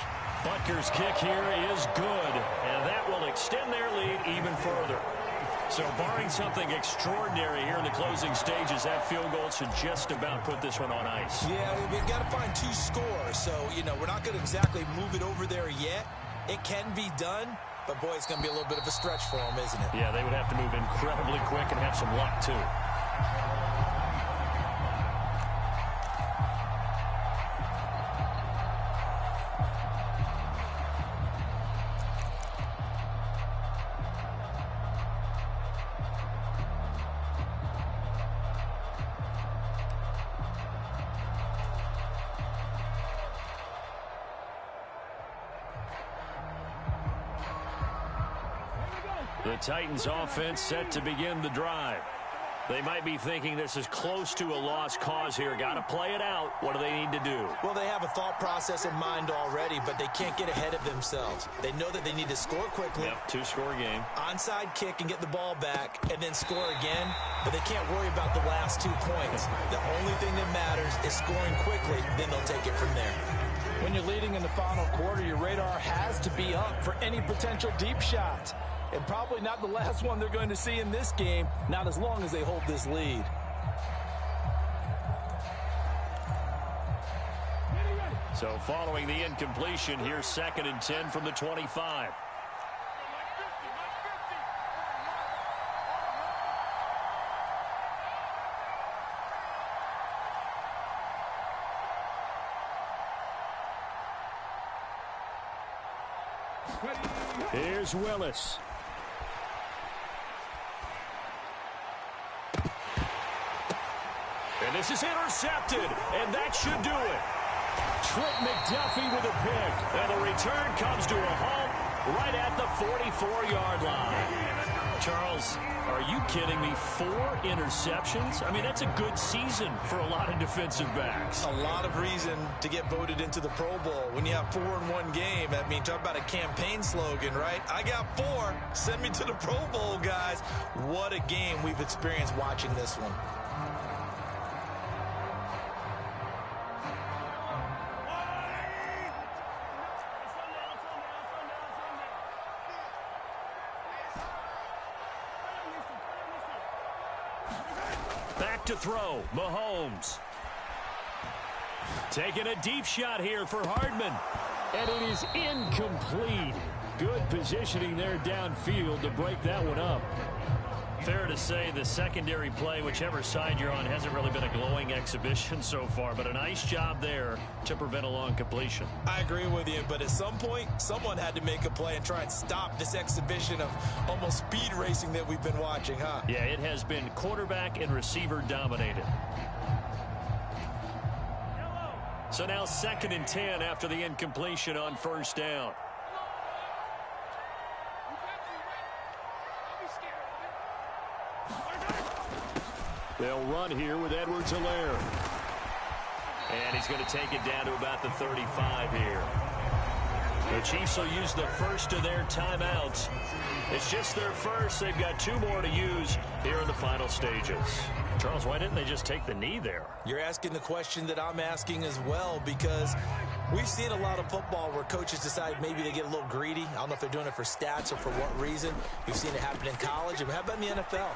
Butker's kick here is good, and that will extend their lead even further. So barring something extraordinary here in the closing stages, that field goal should just about put this one on ice. Yeah, we've got to find 2 scores, so, we're not going to exactly move it over there yet. It can be done. But, boy, it's going to be a little bit of a stretch for them, isn't it? Yeah, they would have to move incredibly quick and have some luck, too. The Titans offense set to begin the drive. They might be thinking this is close to a lost cause here. Got to play it out. What do they need to do? Well, they have a thought process in mind already, but they can't get ahead of themselves. They know that they need to score quickly. Yep, 2-score game. Onside kick and get the ball back and then score again, but they can't worry about the last 2 points. The only thing that matters is scoring quickly, then they'll take it from there. When you're leading in the final quarter, your radar has to be up for any potential deep shots. And probably not the last one they're going to see in this game, not as long as they hold this lead. So following the incompletion, here's 2nd and 10 from the 25. Here's Willis. And this is intercepted, and that should do it. Trent McDuffie with a pick. And the return comes to a halt right at the 44-yard line. Charles, are you kidding me? 4 interceptions? I mean, that's a good season for a lot of defensive backs. A lot of reason to get voted into the Pro Bowl. When you have 4 in one game, I mean, talk about a campaign slogan, right? I got 4. Send me to the Pro Bowl, guys. What a game we've experienced watching this one. Back to throw, Mahomes. Taking a deep shot here for Hardman. And it is incomplete. Good positioning there downfield to break that one up. Fair to say the secondary play, whichever side you're on, hasn't really been a glowing exhibition so far, but a nice job there to prevent a long completion. I agree with you, but at some point, someone had to make a play and try and stop this exhibition of almost speed racing that we've been watching, huh? Yeah, it has been quarterback and receiver dominated. So now 2nd and 10 after the incompletion on 1st down. They'll run here with Edwards-Helaire. And he's going to take it down to about the 35 here. The Chiefs will use the first of their timeouts. It's just their first. They've got 2 more to use here in the final stages. Charles, why didn't they just take the knee there? You're asking the question that I'm asking as well, because we've seen a lot of football where coaches decide maybe they get a little greedy. I don't know if they're doing it for stats or for what reason. We've seen it happen in college. And how about in the NFL?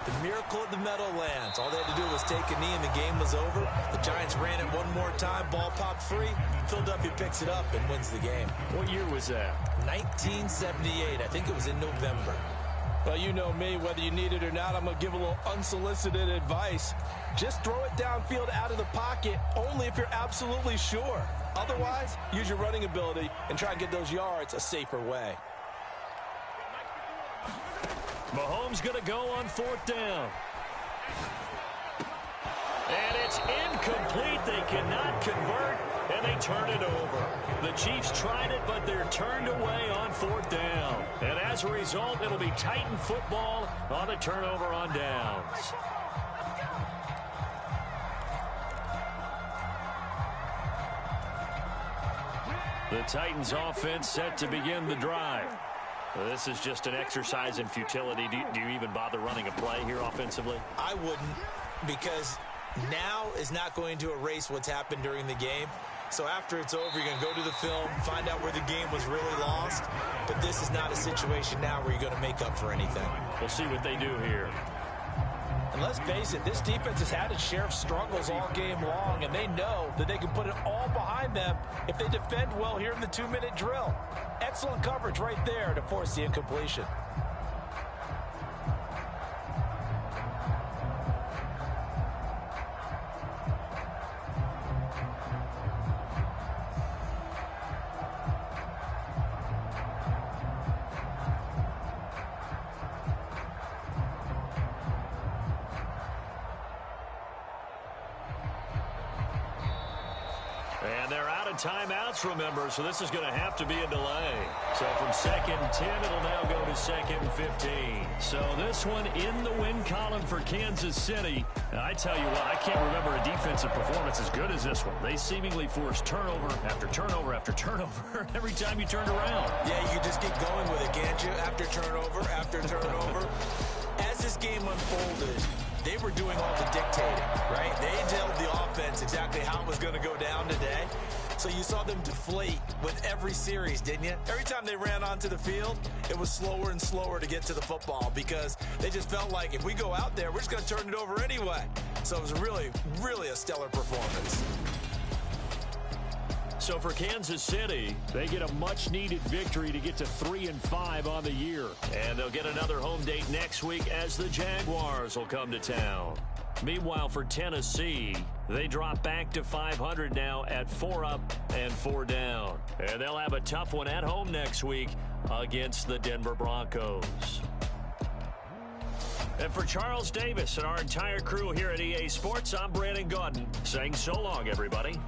The miracle of the Meadowlands. All they had to do was take a knee and the game was over. The Giants ran it one more time. Ball popped free. Philadelphia picks it up and wins the game. What year was that? 1978. I think it was in November. Well, you know me, whether you need it or not, I'm going to give a little unsolicited advice. Just throw it downfield out of the pocket, only if you're absolutely sure. Otherwise, use your running ability and try and get those yards a safer way. Mahomes going to go on 4th down. And it's incomplete. They cannot convert, and they turn it over. The Chiefs tried it, but they're turned away on 4th down. And as a result, it'll be Titan football on the turnover on downs. The Titans offense set to begin the drive. Well, this is just an exercise in futility. Do you even bother running a play here offensively? I wouldn't, because now is not going to erase what's happened during the game. So after it's over, you're going to go to the film, find out where the game was really lost. But this is not a situation now where you're going to make up for anything. We'll see what they do here. And let's face it, this defense has had its share of struggles all game long, and they know that they can put it all behind them if they defend well here in the 2-minute drill. Excellent coverage right there to force the incompletion. And they're out of timeouts, remember, so this is going to have to be a delay. So from 2nd and 10, it'll now go to 2nd and 15. So this one in the win column for Kansas City. Now, I tell you what, I can't remember a defensive performance as good as this one. They seemingly forced turnover after turnover after turnover every time you turned around. Yeah, you can just keep going with it, can't you? After turnover. As this game unfolded, they were doing all the dictating, right? They told the offense exactly how it was going to go down today. So you saw them deflate with every series, didn't you? Every time they ran onto the field, it was slower and slower to get to the football because they just felt like if we go out there, we're just going to turn it over anyway. So it was really, really a stellar performance. So for Kansas City, they get a much-needed victory to get to 3-5 on the year. And they'll get another home date next week as the Jaguars will come to town. Meanwhile, for Tennessee, they drop back to 500 now at 4 up and 4 down. And they'll have a tough one at home next week against the Denver Broncos. And for Charles Davis and our entire crew here at EA Sports, I'm Brandon Gaudin saying so long, everybody.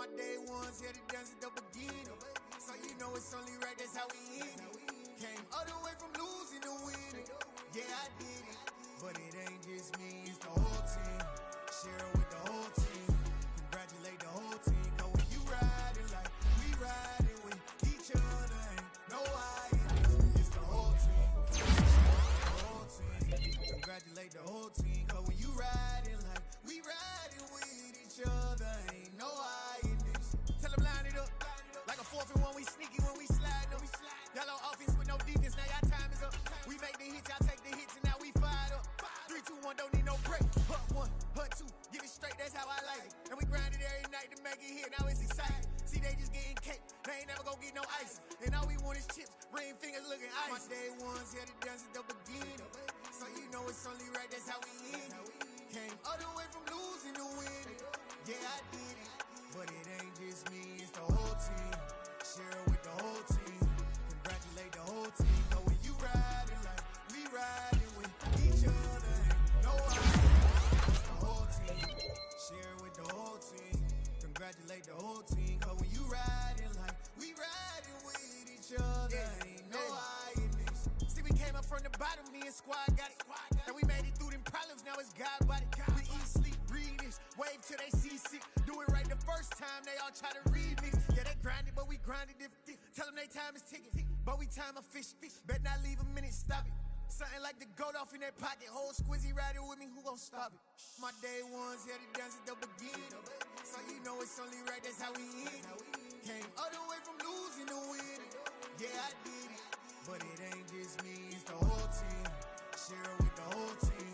My day ones here to dance at the beginning. So you know it's only right, that's how we end it. Came all the way from losing to winning. Yeah, I did it. But it ain't just me, it's the whole team. Share it with the whole team. Congratulate the whole team. Cause when you riding like we riding with each other, ain't no hiding. It's the whole team. The whole team. Congratulate the whole team. Cause when you riding like we riding with each other, ain't no hiding. Tell them line it up. Like a 4th and 1, we sneaky when we slide them. Yellow offense with no defense, now y'all time is up. We make the hits, y'all take the hits, and now we fired up. 3, 2, 1, don't need no break. Hut 1, hut 2, give it straight, that's how I like it. And we grind it every night to make it here, now it's exciting. See, they just getting cake, they ain't never gonna get no ice. And all we want is chips, ring fingers looking ice. My day ones here to dance at the beginning. So you know it's only right, that's how we end it. Came all the way from losing to winning. Yeah, I did it. But it ain't just me, it's the whole team. Share it with the whole team. Congratulate the whole team. But when you riding like we riding with each other, ain't no hiding. It's the whole team. Share it with the whole team. Congratulate the whole team. Cause when you riding like we riding with each other, ain't no hiding. See, we came up from the bottom, me and squad got it. And we made it through them problems, now it's God body. We eat, sleep, breathe this, wave till they seasick. Do it right the first time, they all try to remix. Yeah, they grinded, but we grinded different. Tell them they time is ticking, but we time a fish. Bet not leave a minute, stop it. Something like the goat off in their pocket. Whole squizzy riding with me, who gon' stop it? My day ones here to dance at the beginning. So you know it's only right, that's how we end it. Came all the way from losing to winning. Yeah, I did it. But it ain't just me, it's the whole team. Share it with the whole team.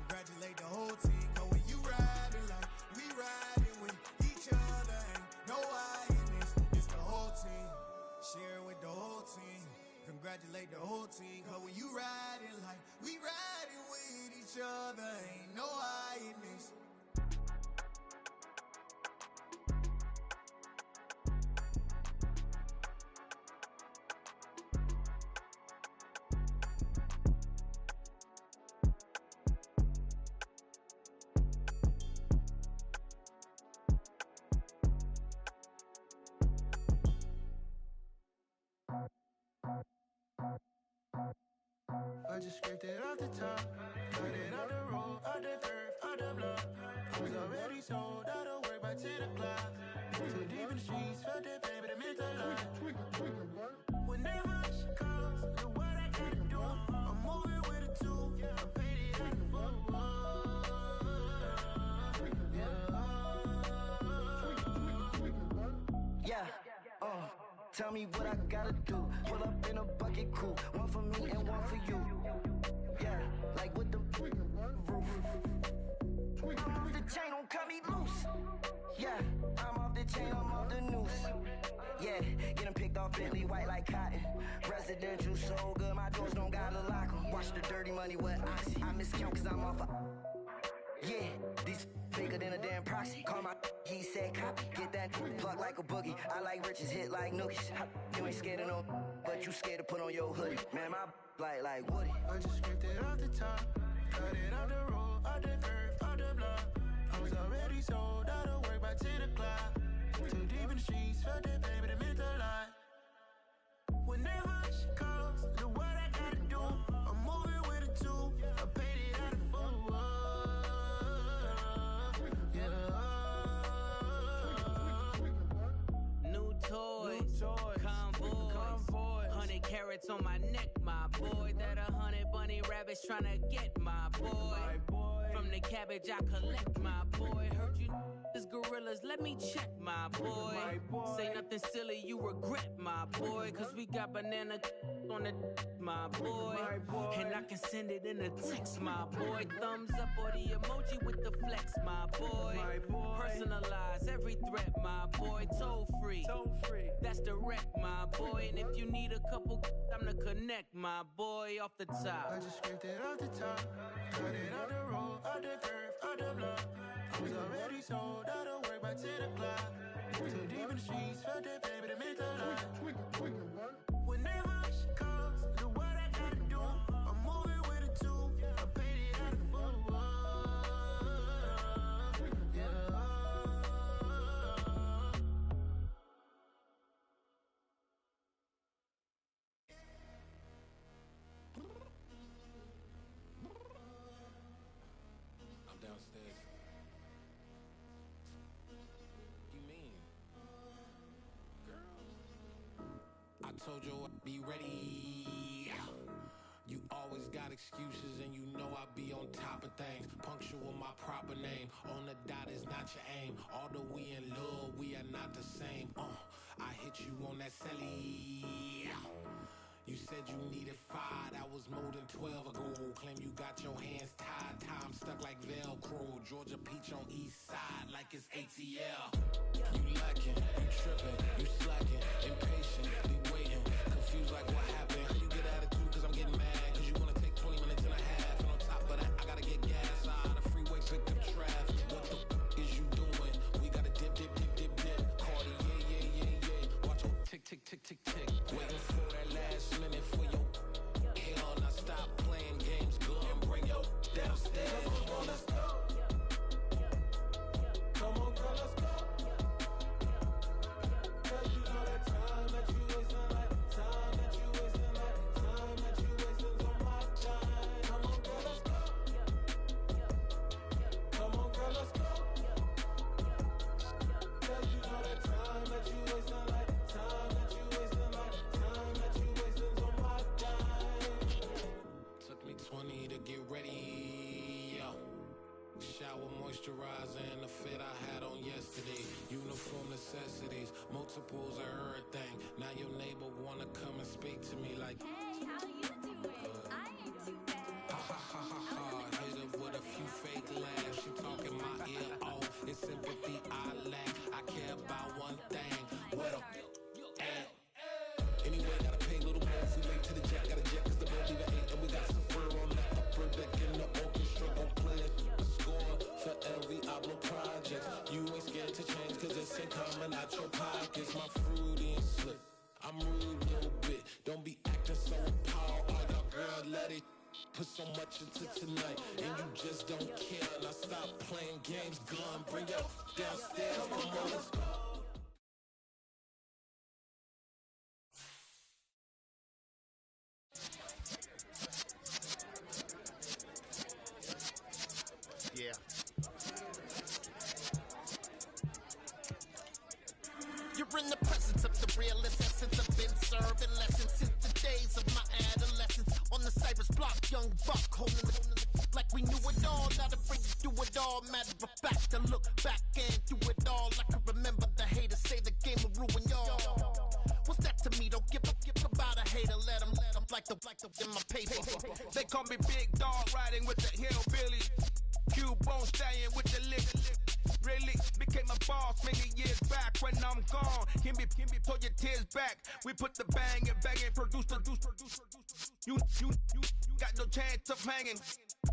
Congratulate the whole team. Cause when you riding like we riding with each other, ain't no hiding. It's the whole team. Share it with the whole team. Congratulate the whole team. Cause when you riding like we riding with each other, ain't no hiding. I just scraped it off the top, cut it out the road, out the dirt, out the block. I was already sold, out of work by 10 o'clock. Too deep in the streets, felt that baby, that meant a lot. Whenever she calls, do what I gotta do. I'm moving with a two, I paid it out the foot. Yeah, tell me what I gotta do. Pull up in a bucket crew, one for me and one for you. Yeah, like with the roof. I'm off the chain, don't cut me loose. Yeah, I'm off the chain, I'm off the noose. Yeah, getting picked off Bentley white like cotton. Residential so good, my doors don't gotta lock 'em. Watch the dirty money with oxy. I miscount cause I'm off yeah, these bigger than a damn proxy. Call my he said copy. Get that plug like a boogie. I like riches, hit like nookies. You ain't scared of no, but you scared to put on your hoodie. Man, my like Woody. I just scraped it off the top, cut it out the road, out the curve, out the block. I was already sold, out of work by 10 o'clock. Too deep in the streets, felt that baby, that meant a lot. Whenever she calls, do what I gotta do. I'm moving with a two, I paid it out of foot. Convoy, 100 carats on my neck, my boy. That 100 bunny rabbits tryna get my boy. From the cabbage I collect, my boy. Heard you is gorillas, let me check, my boy. Say nothing silly, you regret, my boy. Cause we got banana on the my boy. And I can send it in a text, my boy. Thumbs up or the emoji with the flex, my boy. Personalize every threat, my boy. Toll free, that's direct, my boy. And if you need a couple, I'm to connect, my boy, off the top. I just scraped it off the top, cut it out the road, out the curve, out the block. I was already sold, out of work by 10 o'clock. Too deep in the streets, felt that baby, that meant a lot. Whenever she calls, do what I gotta do. I'm moving with a two, I paid it out of foot. told you I'd be ready. You always got excuses and you know I be on top of things. Punctual my proper name. On the dot is not your aim. Although we in love, we are not the same. I hit you on that celly. You said you needed 5, that was more than 12 ago. Claim you got your hands tied, time stuck like Velcro. Georgia Peach on east side like it's ATL. You lacking, you tripping, you slacking, impatient, be waiting, confused like what happened. How you get attitude cause I'm getting mad, cause you wanna take 20 minutes and a half. And on top of that, I gotta get gas out of the freeway, pick up traffic. What the is you doing? We gotta dip, dip, dip, dip, dip. Cardi, yeah. Watch your tick, tick, tick, tick, tick. Waiting for that last minute for your hell. Now stop playing games, go and bring your downstairs. Come on, let's go. Come on, girl, let's go. Cause you know that time that you wasting, like time that you wasting, like time that you wasting's on my time. Come on, girl, let's go. Come on, girl, let's go. Cause you know that time that you wasting, like time that you wasting, like time that you wasting's on my time. Took me 20 to get ready, yo. Shower moisturizer and the fit I had on yesterday. Uniform necessities, multiples of everything. Now your neighbor wanna come and speak to me like, hey, how you doing? I ain't too bad. Ha ha ha ha ha. Hit her with a few fake laughs. She talking my ear off. It's sympathy I lack. I care about one thing. What up? Anyway, gotta pay a little more. If we late to the jet, gotta jet cause the boat leave at 8. And we got some fur on the upper deck in the orchestra. Gon' play a score for every album project. You ain't scared to change cause it's ain't coming out your pockets. My fruity and slick. I'm rude a little bit. Don't be acting so appalled. All y'all girl, let it put so much into tonight. And you just don't care. Now stop playing games, gun. Bring your downstairs. Come on, let's go. Yeah. You're in the presence of the realest essence. I've been serving lessons since the days of my adolescence. On the Cypress block, young buck holding the like we knew it all. Not afraid to do it all. Matter of fact, to look back and do it all. I can remember the haters say the game will ruin y'all. What's that to me? Don't give about a hater. Let them like the in my paper. They call me Big Dog, riding with the hillbilly. Cubone staying with the lick. Really became a boss many years back. When I'm gone, can be pull your tears back. We put the bang and produce. You got no chance of hanging.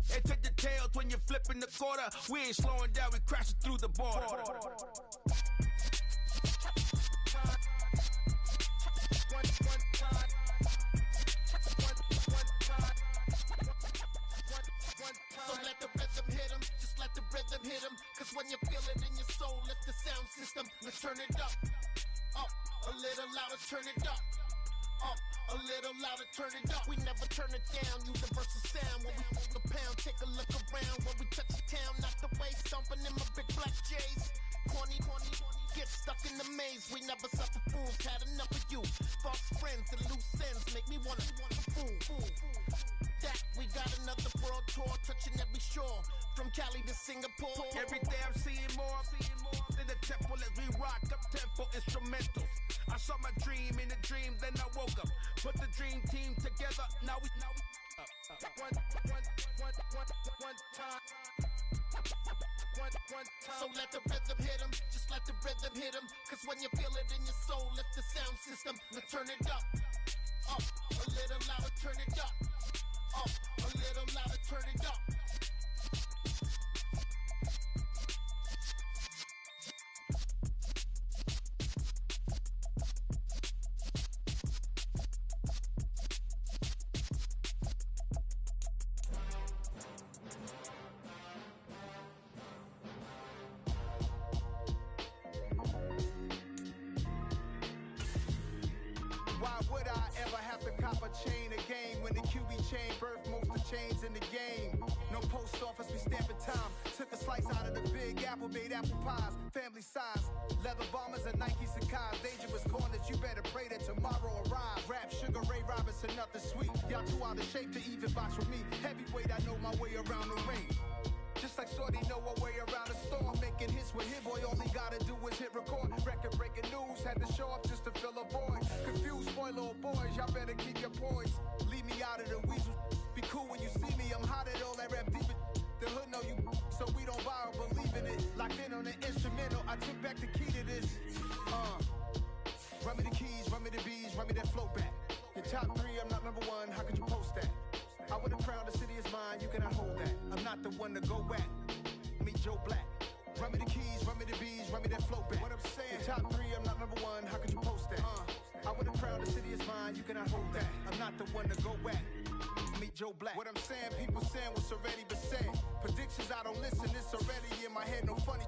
They take the tails when you're flipping the quarter. We ain't slowing down, we crashing through the border. So let the rhythm hit 'em, just let the rhythm hit 'em. Cause when you feel it in your soul, lift the sound system. Let's turn it up, a little louder, turn it up, a little louder, turn it up. We never turn it down, universal sound. When we move the pound, take a look around. When we touch the town, knock the way, stomping in my big black J's. Corny, get stuck in the maze. We never suffer fools, had enough of you. False friends and loose ends make me wanna fool. That we got another world tour, touching every shore, from Cali to Singapore. Every day I'm seeing more in the temple as we rock up tempo instrumentals. I saw my dream in a dream, then I woke up. Put the dream team together, now we one time. So let the rhythm hit 'em, just let the rhythm hit 'em. Cause when you feel it in your soul, lift the sound system. Let's turn it up, a little louder, turn it up, a little louder, turn it up. Cop a chain of game when the QB chain birthed most of the chains in the game. No post office, we stamping time. Took a slice out of the big apple, made apple pies, family size. Leather bombers and Nike Sacai's. Dangerous corners, you better pray that tomorrow arrives. out of shape to even box with me. Heavyweight, I know my way around the ring. Just like Shorty know her way around the storm. Making hits with Hit Boy, all he gotta do is hit record. Record breaking news, had to show up just to fill a void. Confused, spoiled little boys, y'all better keep your poise. Leave me out of the weasel. Be cool when you see me, I'm hot at all that rap deep. The hood know you, so we don't borrow, believe in it. Locked in on the instrumental, I took back the key to this. Run me the keys, run me the bees, run me that flow back. Your top 3, I'm not number 1, how could you post that? I would've crowned the city is mine, you cannot hold that. I'm not the one to go at. Meet Joe Black. Run me the keys, run me the bees, run me that flow back. What I'm saying, your top 3, I'm not number 1, how could you post that? I would've crowned the city is mine, you cannot hold that. I'm not the one to go at. Meet Joe Black. What I'm saying, people saying what's already been said. Predictions, I don't listen, it's already in my head, no funny.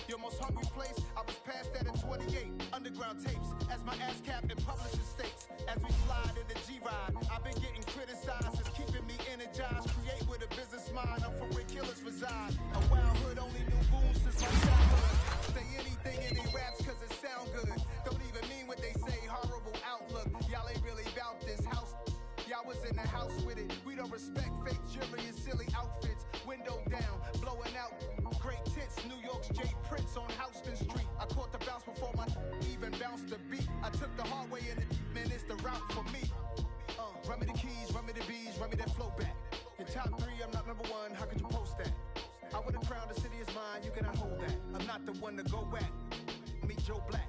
Your most hungry place, I was past that at 28. Underground tapes, as my ass cap in publishing states. As we slide in the G-Ride, I've been getting criticized, it's keeping me energized. Create with a business mind, I'm from where killers reside. A wild hood, only knew booms since my childhood. Say anything in they raps cause it sound good. Don't even mean what they say, horrible outlook. Y'all ain't really about this house. Y'all was in the house with it. We don't respect fake jewelry and silly outfits. Window down, blowing out. Great tits, New York's J. Prince on Houston Street. I caught the bounce before my even bounced the beat. I took the hard way and it, man, it's the route for me. Run me the keys, run me the bees, run me that flow back. Your top 3, I'm not number 1, how could you post that? I would've crowned the city is mine, you cannot hold that. I'm not the one to go at. Meet Joe Black.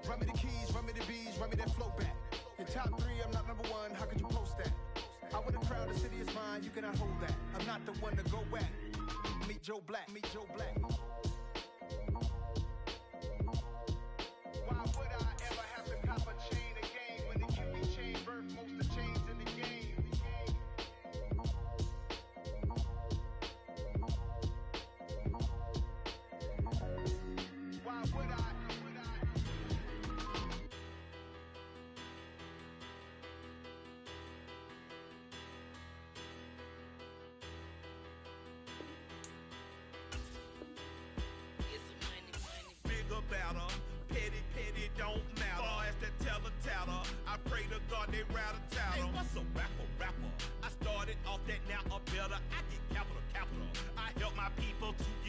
Run me the keys, run me the bees, run me that flow back. Your top 3, I'm not number 1, how could you post that? I would've crowned the city is mine, you cannot hold that. I'm not the one to go at. Meet Joe Black, meet Joe Black. Why would I ever have to cop a chain again when the QB chain birthed most of the chains in the game? Why would I? Better, petty don't matter. Far as that teller, I pray to God they rattle tattle. Hey, what's a rapper? I started off that, now a better. I get capital. I help my people to get